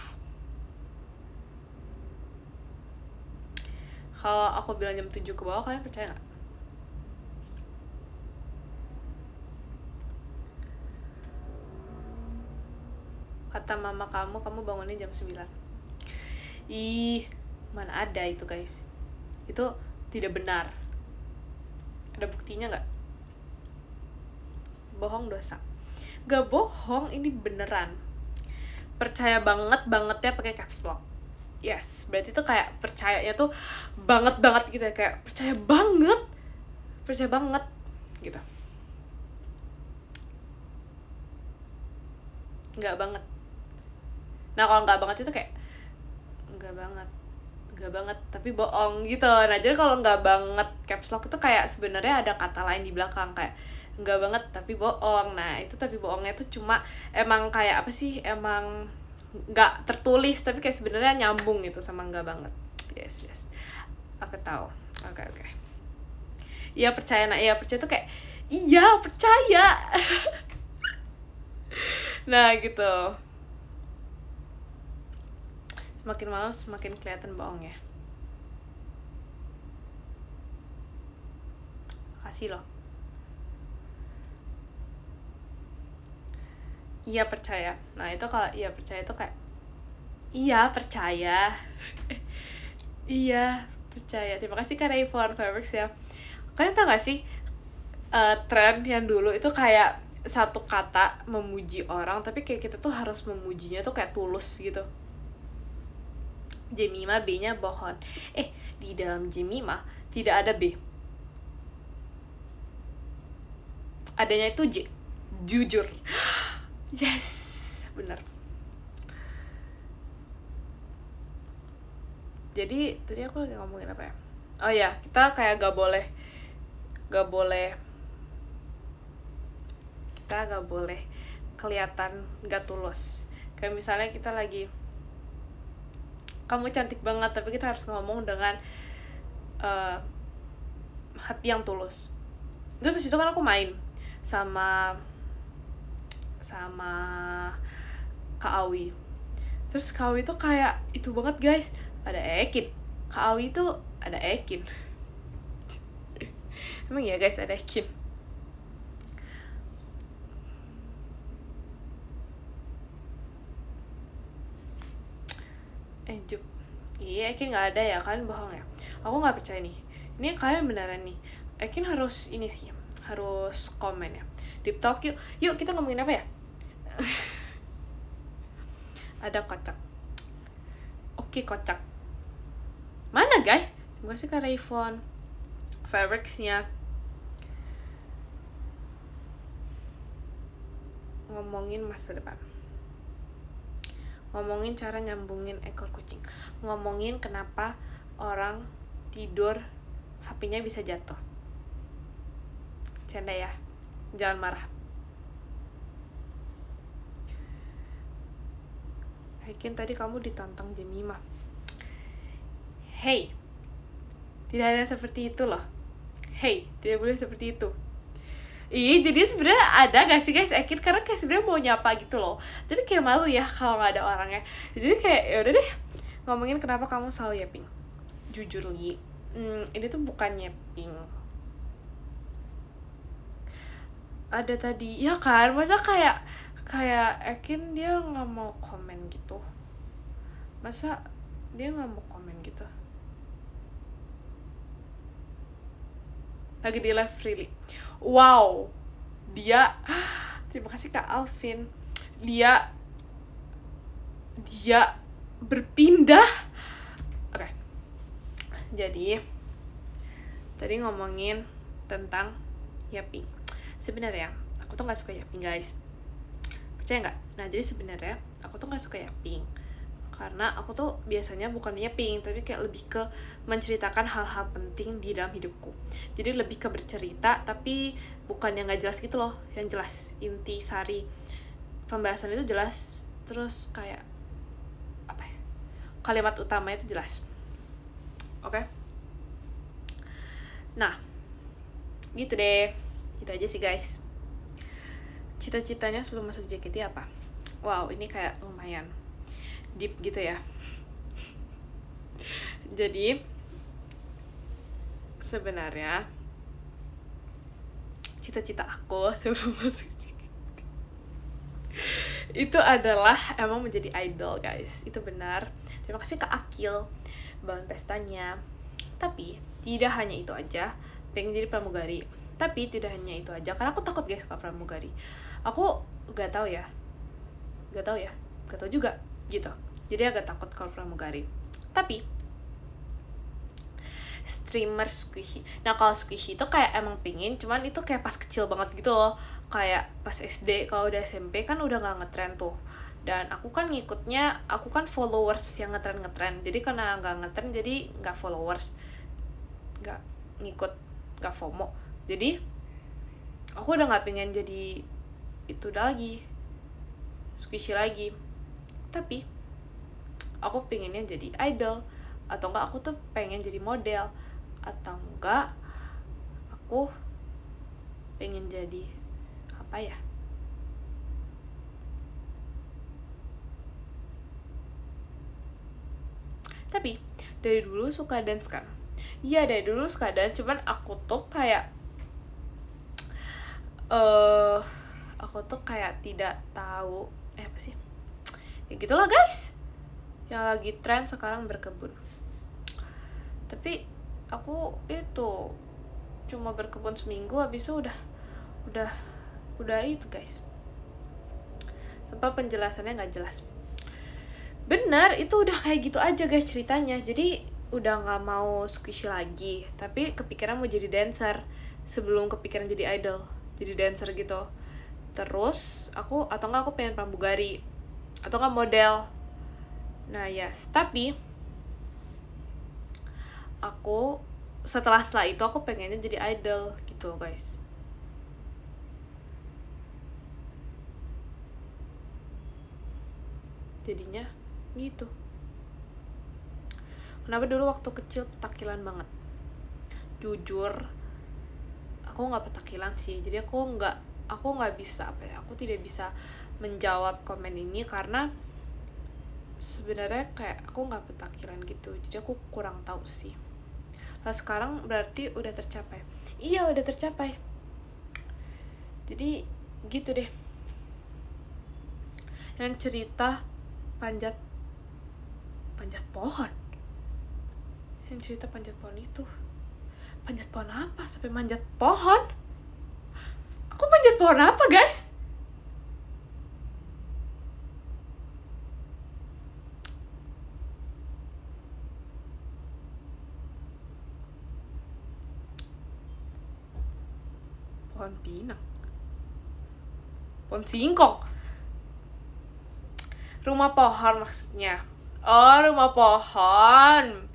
Kalau aku bilang jam 7 ke bawah, kalian percaya gak? Kata mama kamu bangunnya jam 9. Mana ada itu guys. Itu tidak benar. Ada buktinya gak? Bohong dosa. Gak bohong, ini beneran. Percaya bangetnya pakai caps lock. Yes, berarti tuh kayak percayanya tuh banget gitu ya, kayak percaya banget gitu. Nggak banget. Nah kalau nggak banget itu kayak nggak banget tapi bohong gitu. Nah jadi kalau nggak banget caps lock itu kayak sebenarnya ada kata lain di belakang, kayak nggak banget tapi bohong. Nah itu tapi bohongnya tuh cuma emang kayak apa sih, emang nggak tertulis tapi kayak sebenarnya nyambung gitu sama nggak banget. Yes aku tahu. Oke. Iya percaya. Nah iya percaya tuh kayak iya percaya. Nah gitu. Semakin malam semakin kelihatan bohongnya. Kasih loh. Iya percaya. Nah itu kalau iya percaya itu kayak iya percaya. Iya percaya. Terima kasih Kak Rayvon fireworks ya. Kalian tau gak sih tren yang dulu itu kayak satu kata memuji orang, tapi kayak kita tuh harus memujinya tuh kayak tulus gitu. Jemima B-nya bohong. Di dalam Jemima tidak ada B. adanya itu jujur. Yes, benar. Jadi tadi aku lagi ngomongin apa ya? Oh ya, kita kayak gak boleh kita gak boleh kelihatan gak tulus. Kayak misalnya kita lagi, kamu cantik banget, tapi kita harus ngomong dengan hati yang tulus. Terus pas itu kan aku main sama Kak Awi. Terus Kak Awi tuh kayak itu banget guys, ada Ekin. Kak Awi tuh ada Ekin. Emang ya guys, ada Ekin. Juk, iya Ekin nggak ada ya kan, bohong ya. Aku nggak percaya nih. Ini kalian beneran nih. Ekin harus ini sih, harus komen ya. Deep talk yuk. Yuk kita ngomongin apa ya? Ada kocak. Oke, kocak. Mana guys? Terima kasih Kak Rayvon. Fabrics-nya. Ngomongin masa depan. Ngomongin cara nyambungin ekor kucing. Ngomongin kenapa orang tidur HP-nya bisa jatuh. Canda ya. Jangan marah. Ekin, tadi kamu ditantang Jemimah. Hey, tidak ada seperti itu loh. Hey, tidak boleh seperti itu. Iya, jadi sebenarnya ada gak sih guys Ekin, karena kayak sebenarnya mau nyapa gitu loh. Jadi kayak malu ya kalau nggak ada orangnya. Jadi kayak ya udah deh, ngomongin kenapa kamu selalu yapping. Jujur Li, ini tuh bukan yapping. Ada tadi, ya kan, masa kayak Ekin dia nggak mau komen gitu. Masa dia nggak mau komen gitu. Lagi di live freely. Wow, dia, terima kasih Kak Alvin. Dia berpindah. Oke. Jadi tadi ngomongin tentang yapping. Sebenarnya aku tuh nggak suka yapping guys. Percaya nggak? Nah jadi sebenarnya aku tuh nggak suka yapping karena aku tuh biasanya bukan yapping, tapi kayak lebih ke menceritakan hal-hal penting di dalam hidupku. Jadi lebih ke bercerita, tapi bukan yang nggak jelas gitu loh, yang jelas inti sari pembahasan itu jelas, terus kayak apa ya, kalimat utamanya itu jelas. Oke? Nah gitu deh, gitu aja sih guys. Cita-citanya sebelum masuk JKT apa? Wow, ini kayak lumayan deep gitu ya. Jadi sebenarnya cita-cita aku sebelum masuk JKT itu adalah emang menjadi idol guys. Itu benar. Terima kasih Kak Akil bangun pestanya. Tapi tidak hanya itu aja, pengen jadi pramugari. Tapi tidak hanya itu aja, karena aku takut guys ke pramugari. Aku gak tahu juga gitu. Jadi agak takut kalau pramugari. Tapi streamer squishy. Nah kalau squishy itu kayak emang pingin, cuman itu kayak pas kecil banget gitu loh. Kayak pas SD, kalau udah SMP kan udah gak ngetrend tuh. Dan aku kan ngikutnya, aku kan followers yang ngetrend. Jadi karena gak ngetrend, jadi gak followers, gak ngikut, gak FOMO. Jadi aku udah gak pengen jadi itu lagi, squishy lagi. Tapi aku pengennya jadi idol, atau enggak aku tuh pengen jadi model, atau enggak aku pengen jadi apa ya, tapi dari dulu suka dance kan. Iya dari dulu suka dance, cuman aku tuh kayak tidak tahu apa sih ya gitulah guys, yang lagi tren sekarang berkebun. Tapi aku itu cuma berkebun seminggu, habis itu udah itu guys, sebab penjelasannya nggak jelas. Bener, itu udah kayak gitu aja guys ceritanya. Jadi udah nggak mau squishy lagi, tapi kepikiran mau jadi dancer sebelum kepikiran jadi idol. jadi dancer gitu. Terus aku pengen pramugari atau enggak model. Nah yes, tapi aku setelah itu aku pengennya jadi idol gitu guys. Jadinya gitu. Kenapa dulu waktu kecil petakilan banget? Jujur, aku nggak petakilan sih. Jadi aku nggak bisa aku tidak bisa menjawab komen ini karena sebenarnya kayak aku nggak petakilan gitu. Jadi aku kurang tahu sih. Nah sekarang berarti udah tercapai. Iya udah tercapai. Jadi gitu deh. Yang cerita panjat pohon. Yang cerita panjat pohon itu. Panjat pohon apa? Sampai manjat pohon? Aku manjat pohon apa, guys? Pohon pinang. Pohon singkong. Rumah pohon maksudnya. Oh, rumah pohon.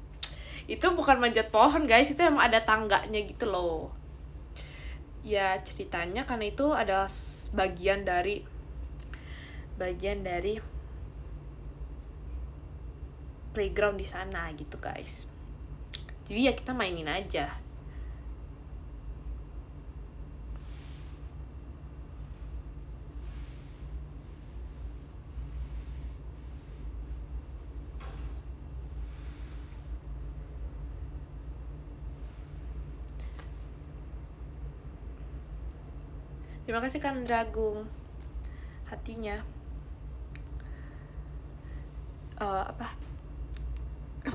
Itu bukan manjat pohon guys, itu emang ada tangganya gitu loh. Ya ceritanya karena itu adalah bagian dari playground di sana gitu guys. Jadi ya kita mainin aja. Terima kasih kan Dragung hatinya.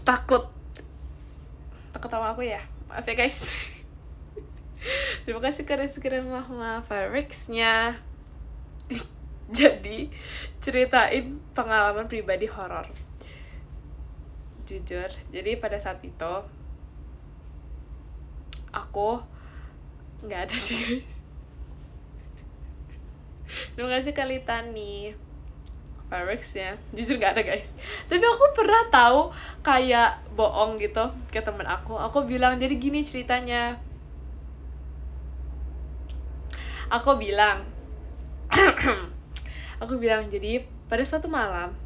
Takut sama aku ya, maaf ya guys. Terima kasih karena sekian Fireworks-nya. Jadi ceritain pengalaman pribadi horor. Jujur, jadi pada saat itu aku nggak ada sih guys. Terima kasih Kalitani Fireworks ya. Jujur gak ada guys. Tapi aku pernah tahu kayak bohong gitu ke temen aku. Aku bilang jadi gini ceritanya. Aku bilang jadi pada suatu malam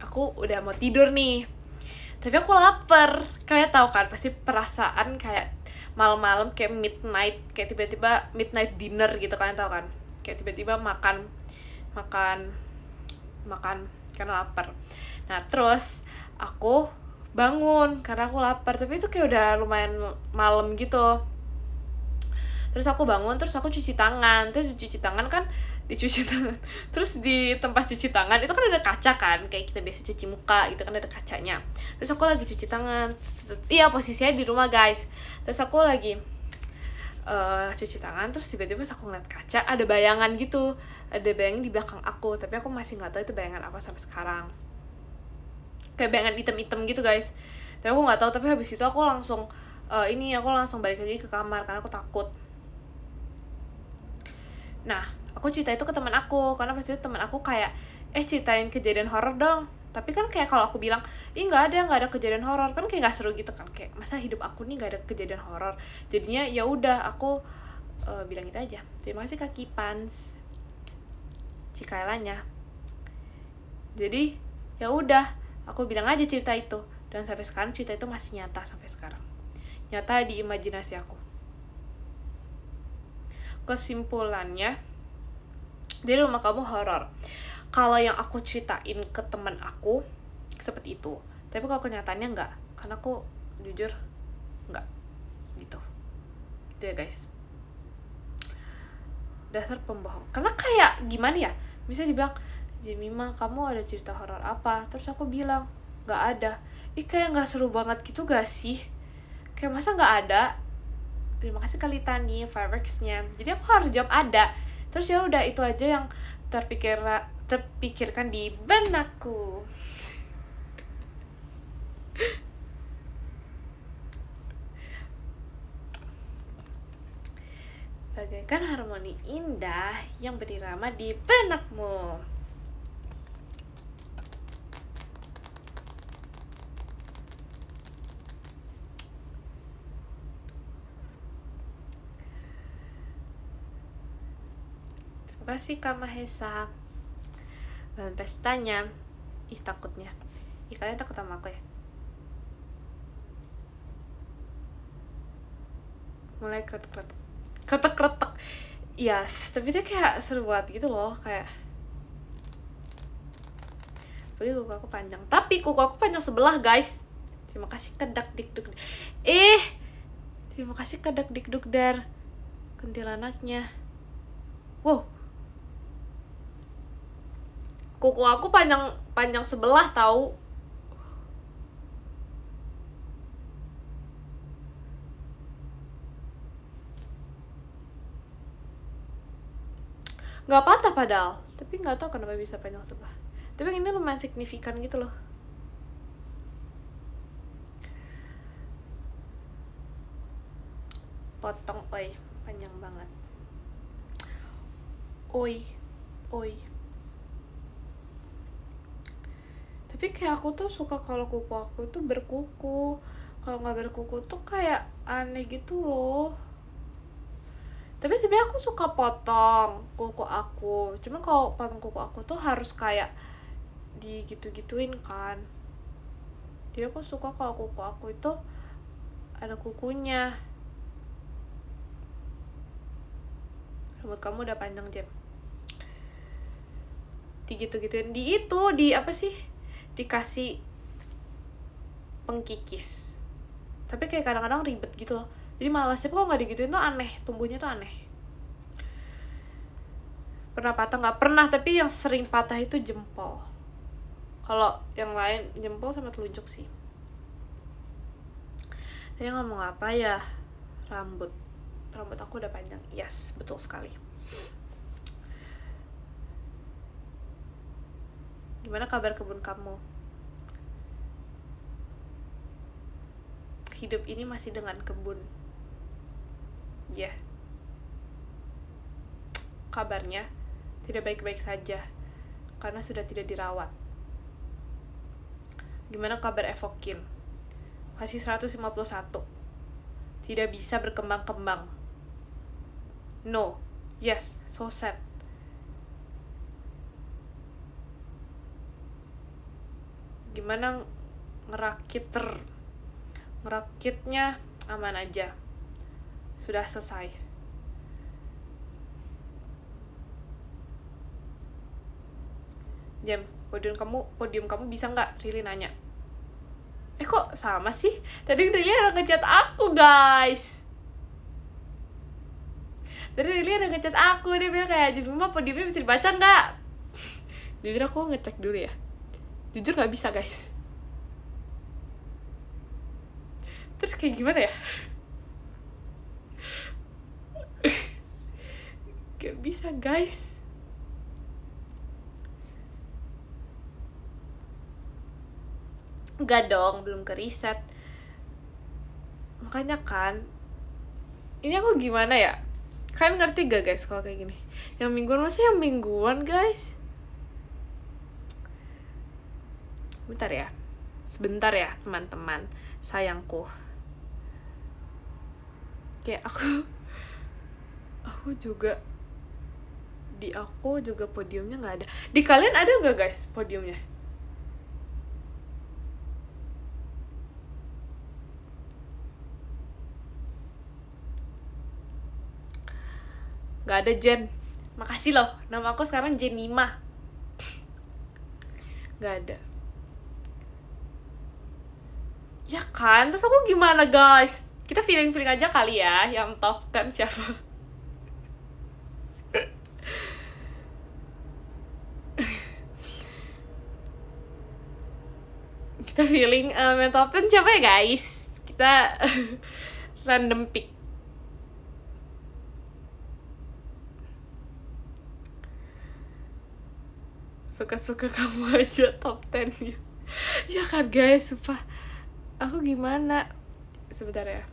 aku udah mau tidur nih. Tapi aku lapar. Kalian tahu kan pasti perasaan kayak malam-malam kayak midnight, kayak tiba-tiba midnight dinner gitu, kalian tahu kan? Kayak tiba-tiba makan karena lapar. Nah terus aku bangun karena aku lapar, tapi itu kayak udah lumayan malam gitu. Terus aku bangun, terus aku cuci tangan. Terus di tempat cuci tangan itu kan ada kaca kan, kayak kita biasa cuci muka gitu kan, ada kacanya. Terus aku lagi cuci tangan. Iya posisinya di rumah guys. Terus aku lagi cuci tangan, terus tiba-tiba aku ngeliat kaca, ada bayangan gitu, ada bayangan di belakang aku, tapi aku masih nggak tahu itu bayangan apa sampai sekarang. Kayak bayangan hitam-hitam gitu guys, tapi aku nggak tahu. Tapi habis itu aku langsung aku langsung balik lagi ke kamar karena aku takut. Nah aku cerita itu ke teman aku karena pas itu teman aku kayak ceritain kejadian horor dong. Tapi kan kayak kalau aku bilang nggak ada kejadian horor, kan kayak nggak seru gitu kan, kayak masa hidup aku nih nggak ada kejadian horor. Jadinya ya udah aku bilang gitu aja. Terima kasih Kak Kipans Cikailanya. Jadi ya udah aku bilang aja cerita itu, dan sampai sekarang cerita itu masih nyata sampai sekarang, nyata di imajinasi aku. Kesimpulannya, jadi rumah kamu horor. Kalau yang aku ceritain ke teman aku seperti itu, tapi kalau kenyataannya enggak, karena aku jujur enggak gitu ya guys. Dasar pembohong. Karena kayak gimana ya, bisa dibilang Jemima kamu ada cerita horor apa, terus aku bilang nggak ada. Kayak nggak seru banget gitu gak sih? Kayak masa nggak ada? Terima kasih Kalitani Fireworks-nya. Jadi aku harus jawab ada. Terus ya udah itu aja yang terpikirkan di benakku. bagaikan harmoni indah yang berirama di benakmu. Terima kasih Kak Mahesa. Dalam pestanya. Ih, takutnya. Ih, kalian takut sama aku ya? Mulai kretek. Yes, tapi dia kayak seru banget gitu loh, kayak tapi kuku aku panjang. Tapi kuku aku panjang sebelah, guys. Terima kasih ke Dakdikduk. Terima kasih ke Dakdikdukder. Kuntilanaknya. Wow. Kuku aku panjang sebelah tahu. Nggak patah padahal, tapi nggak tahu kenapa bisa panjang sebelah. Tapi ini lumayan signifikan gitu loh. Potong, oi, panjang banget. Oi. Tapi kayak aku tuh suka kalau kuku aku tuh berkuku. Kalau nggak berkuku tuh kayak aneh gitu loh. Tapi sebenarnya aku suka potong kuku aku. Cuma kalau potong kuku aku tuh harus kayak digitu-gituin kan. Jadi aku suka kalau kuku aku itu ada kukunya. Rambut kamu udah panjang, Jam. Digitu-gituin. Di apa sih? Dikasih pengkikis. Tapi kayak kadang-kadang ribet gitu loh. Jadi malasnya kalau nggak digituin tuh aneh, tumbuhnya tuh aneh. Pernah patah nggak? Pernah, tapi yang sering patah itu jempol. Kalau yang lain jempol sama telunjuk sih. Tadi ngomong apa ya? Rambut aku udah panjang. Yes, betul sekali. Gimana kabar kebun kamu? Hidup ini masih dengan kebun. Ya, kabarnya tidak baik-baik saja karena sudah tidak dirawat. Gimana kabar Evokin? Masih 151. Tidak bisa berkembang-kembang. No. Yes, so sad. Gimana ngerakitnya aman aja. Sudah selesai. Jam, podium kamu bisa nggak? Rili nanya. Kok sama sih? Tadi Rili ada ngechat aku, guys. Tadi Rili ada ngechat aku, dia bilang kayak, Jemima podiumnya bisa dibaca nggak? Jujur aku ngecek dulu ya. Jujur nggak bisa, guys. Terus kayak gimana ya? Gak bisa, guys. Enggak dong, belum ke riset. Makanya kan, ini aku gimana ya? Kalian ngerti gak, guys, kalau kayak gini? Yang mingguan, masa yang mingguan, guys? Sebentar ya, teman-teman sayangku. Kayak aku juga podiumnya nggak ada. Di kalian ada nggak, guys, podiumnya? Nggak ada, Jen. Makasih loh, nama aku sekarang Jenima. Nggak ada. Ya kan, terus aku gimana, guys? Kita feeling aja kali ya, yang top 10 siapa? Kita feeling yang top 10 siapa ya, guys? Kita random pick. Suka-suka kamu aja top 10 ya. Ya kan, guys, sumpah. Aku gimana? Sebentar ya.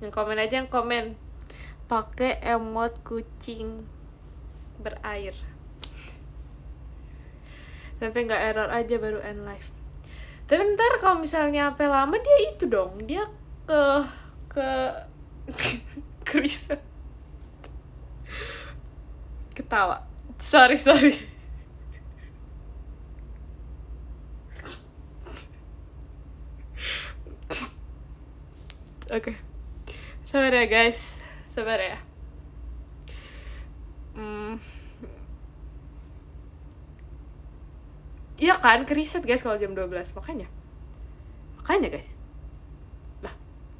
Yang komen aja, yang komen pakai emot kucing berair. Sampai nggak error aja baru end live. Tapi ntar kalau misalnya sampai lama dia itu dong, dia ke riset. Ketawa. Sorry. Oke. Sabar ya guys. Sabar ya. Iya kan, keriset guys kalau jam 12. Makanya guys. Lah,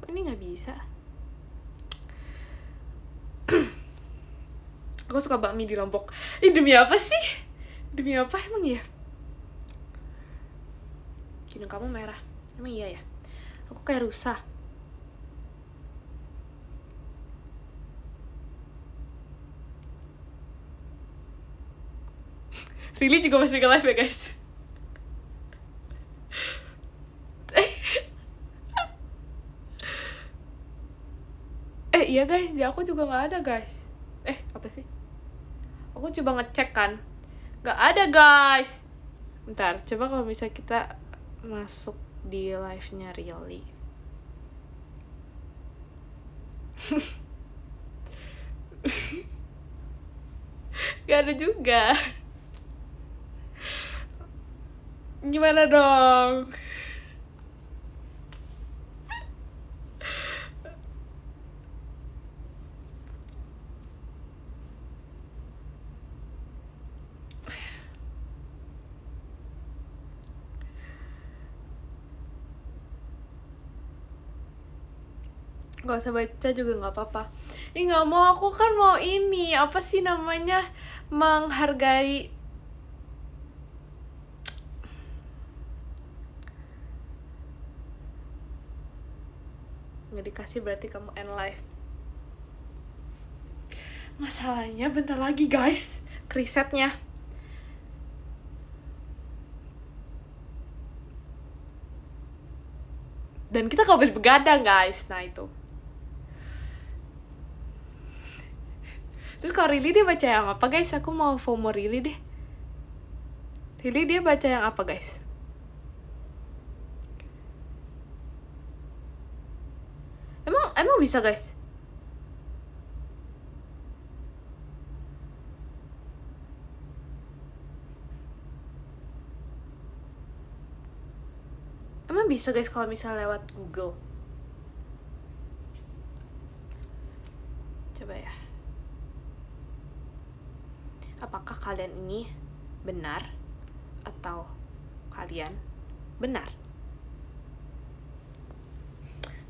ini nggak bisa. Aku suka bakmi di Lombok. Demi apa sih? Demi apa emang ya? Hidung kamu merah. Emang iya ya? Aku kayak rusa. Rili juga masih ke live ya guys. Iya guys, di aku juga nggak ada guys. Apa sih? Aku coba ngecek kan, nggak ada guys. Bentar, coba kalau bisa kita masuk di live-nya Really. Gak ada juga. Gimana dong? Gak usah baca juga gak apa-apa. Gak mau, aku kan mau ini, apa sih namanya, menghargai. Nggak dikasih berarti kamu end live. Masalahnya bentar lagi guys, risetnya. Dan kita gak boleh begadang guys, nah itu. Terus kalau Really dia baca yang apa guys? Aku mau FOMO Really deh. Really dia baca yang apa guys? Emang bisa guys? Emang bisa guys kalau misalnya lewat Google? Coba ya. Apakah kalian ini benar atau kalian benar?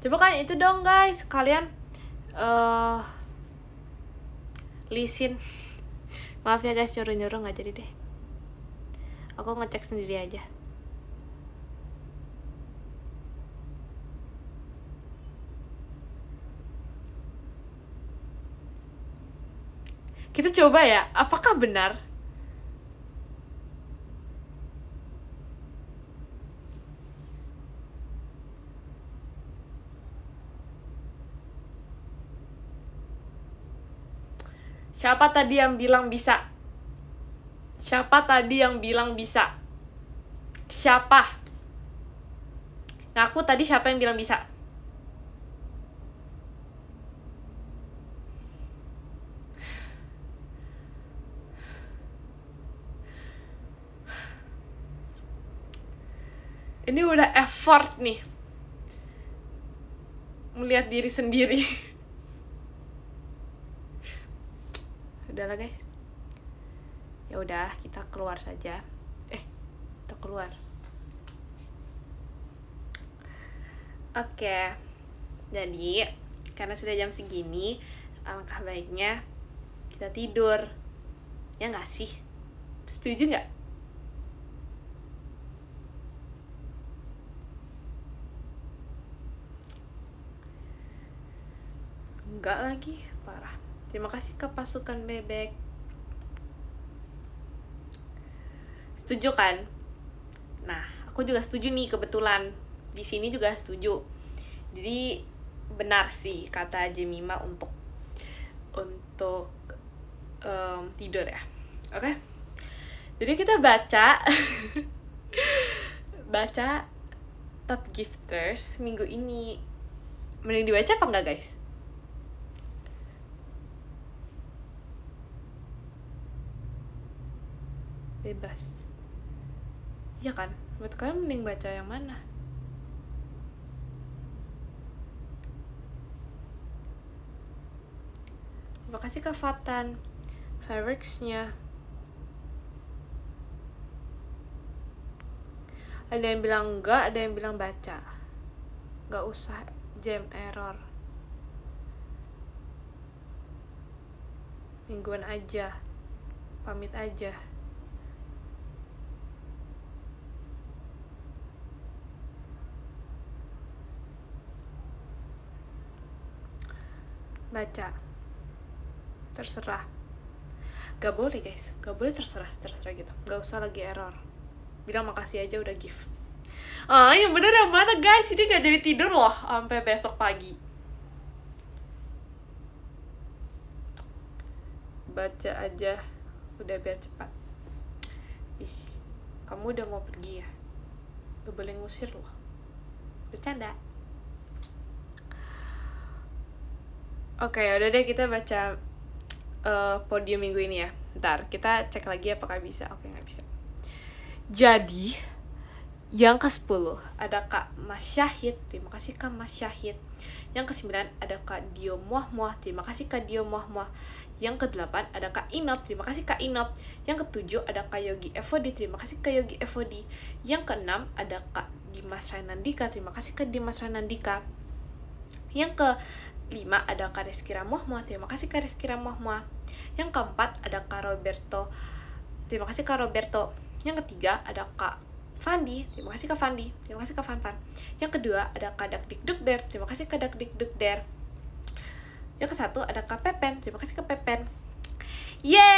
Coba kan itu dong guys, kalian listen. Maaf ya guys, nyuruh-nyuruh nggak jadi deh. Aku ngecek sendiri aja. Kita coba ya, apakah benar? Siapa tadi yang bilang bisa? Siapa tadi yang bilang bisa? Siapa? Ngaku tadi siapa yang bilang bisa? Ini udah effort nih melihat diri sendiri. Udahlah guys, ya udah kita keluar saja. Kita keluar. Oke, jadi karena sudah jam segini, alangkah baiknya kita tidur. Ya nggak sih? Setuju nggak? Enggak lagi, parah. Terima kasih ke pasukan bebek. Setuju kan? Nah, aku juga setuju nih, kebetulan di sini juga setuju. Jadi benar sih kata Jemima untuk tidur ya. Oke. Jadi kita baca baca top gifters minggu ini. Mending dibaca apa enggak, guys? Bebas. Iya kan? Menurut kalian mending baca yang mana? Terima kasih Kak Fatan fireworks-nya. Ada yang bilang enggak, ada yang bilang baca. Enggak usah jam error. Mingguan aja. Pamit aja. Baca. Terserah. Gak boleh guys, gak boleh terserah gitu. Gak usah lagi error. Bilang makasih aja udah gift. Yang bener yang mana guys? Ini gak jadi tidur loh sampai besok pagi. Baca aja udah biar cepat. Ih, kamu udah mau pergi ya? Gak boleh ngusir loh. Bercanda. Oke, udah deh kita baca podium minggu ini ya. Ntar kita cek lagi apakah bisa. Oke, nggak bisa. Jadi yang ke-10 ada Kak Mas Syahid. Terima kasih Kak Mas Syahid. Yang ke-9 ada Kak Dio Muah Muah. Terima kasih Kak Dio Muah Muah. Yang ke-8 ada Kak Inop. Terima kasih Kak Inop. Yang ke-7 ada Kak Yogi Evodi. Terima kasih Kak Yogi Evodi. Yang ke-6 ada Kak Dimas Rainandika. Terima kasih Kak Dimas Rainandika. Yang ke-5 ada Kak Rizky Ramuah Muah. Terima kasih Kak Rizky Ramuah Muah. Yang ke-4 ada Kak Roberto. Terima kasih Kak Roberto. Yang ketiga ada Kak Fandi. Terima kasih Kak Fandi. Terima kasih Kak Fanfan. Yang kedua ada Kak Dak Dik Duk Der. Terima kasih Kak Dak Dik Duk Der. Yang ke-1 ada Kak Pepen. Terima kasih Kak Pepen. Yeay.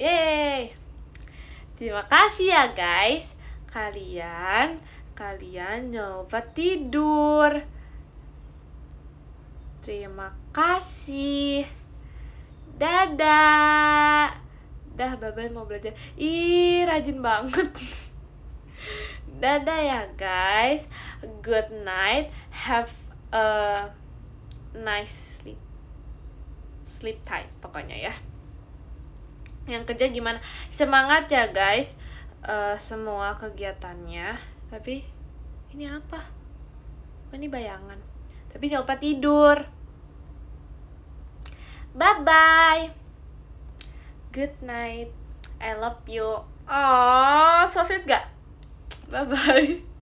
Yeay. Terima kasih ya guys. Kalian nyoba tidur. Terima kasih. Dadah. Dah, bye-bye mau belajar. Ih, rajin banget. Dadah ya guys. Good night. Have a nice sleep. Sleep tight pokoknya ya. Yang kerja gimana? Semangat ya guys. Semua kegiatannya. Tapi ini apa? Oh, ini bayangan. Tapi jangan lupa tidur. Bye-bye. Good night. I love you. Oh, so sweet gak? Bye-bye.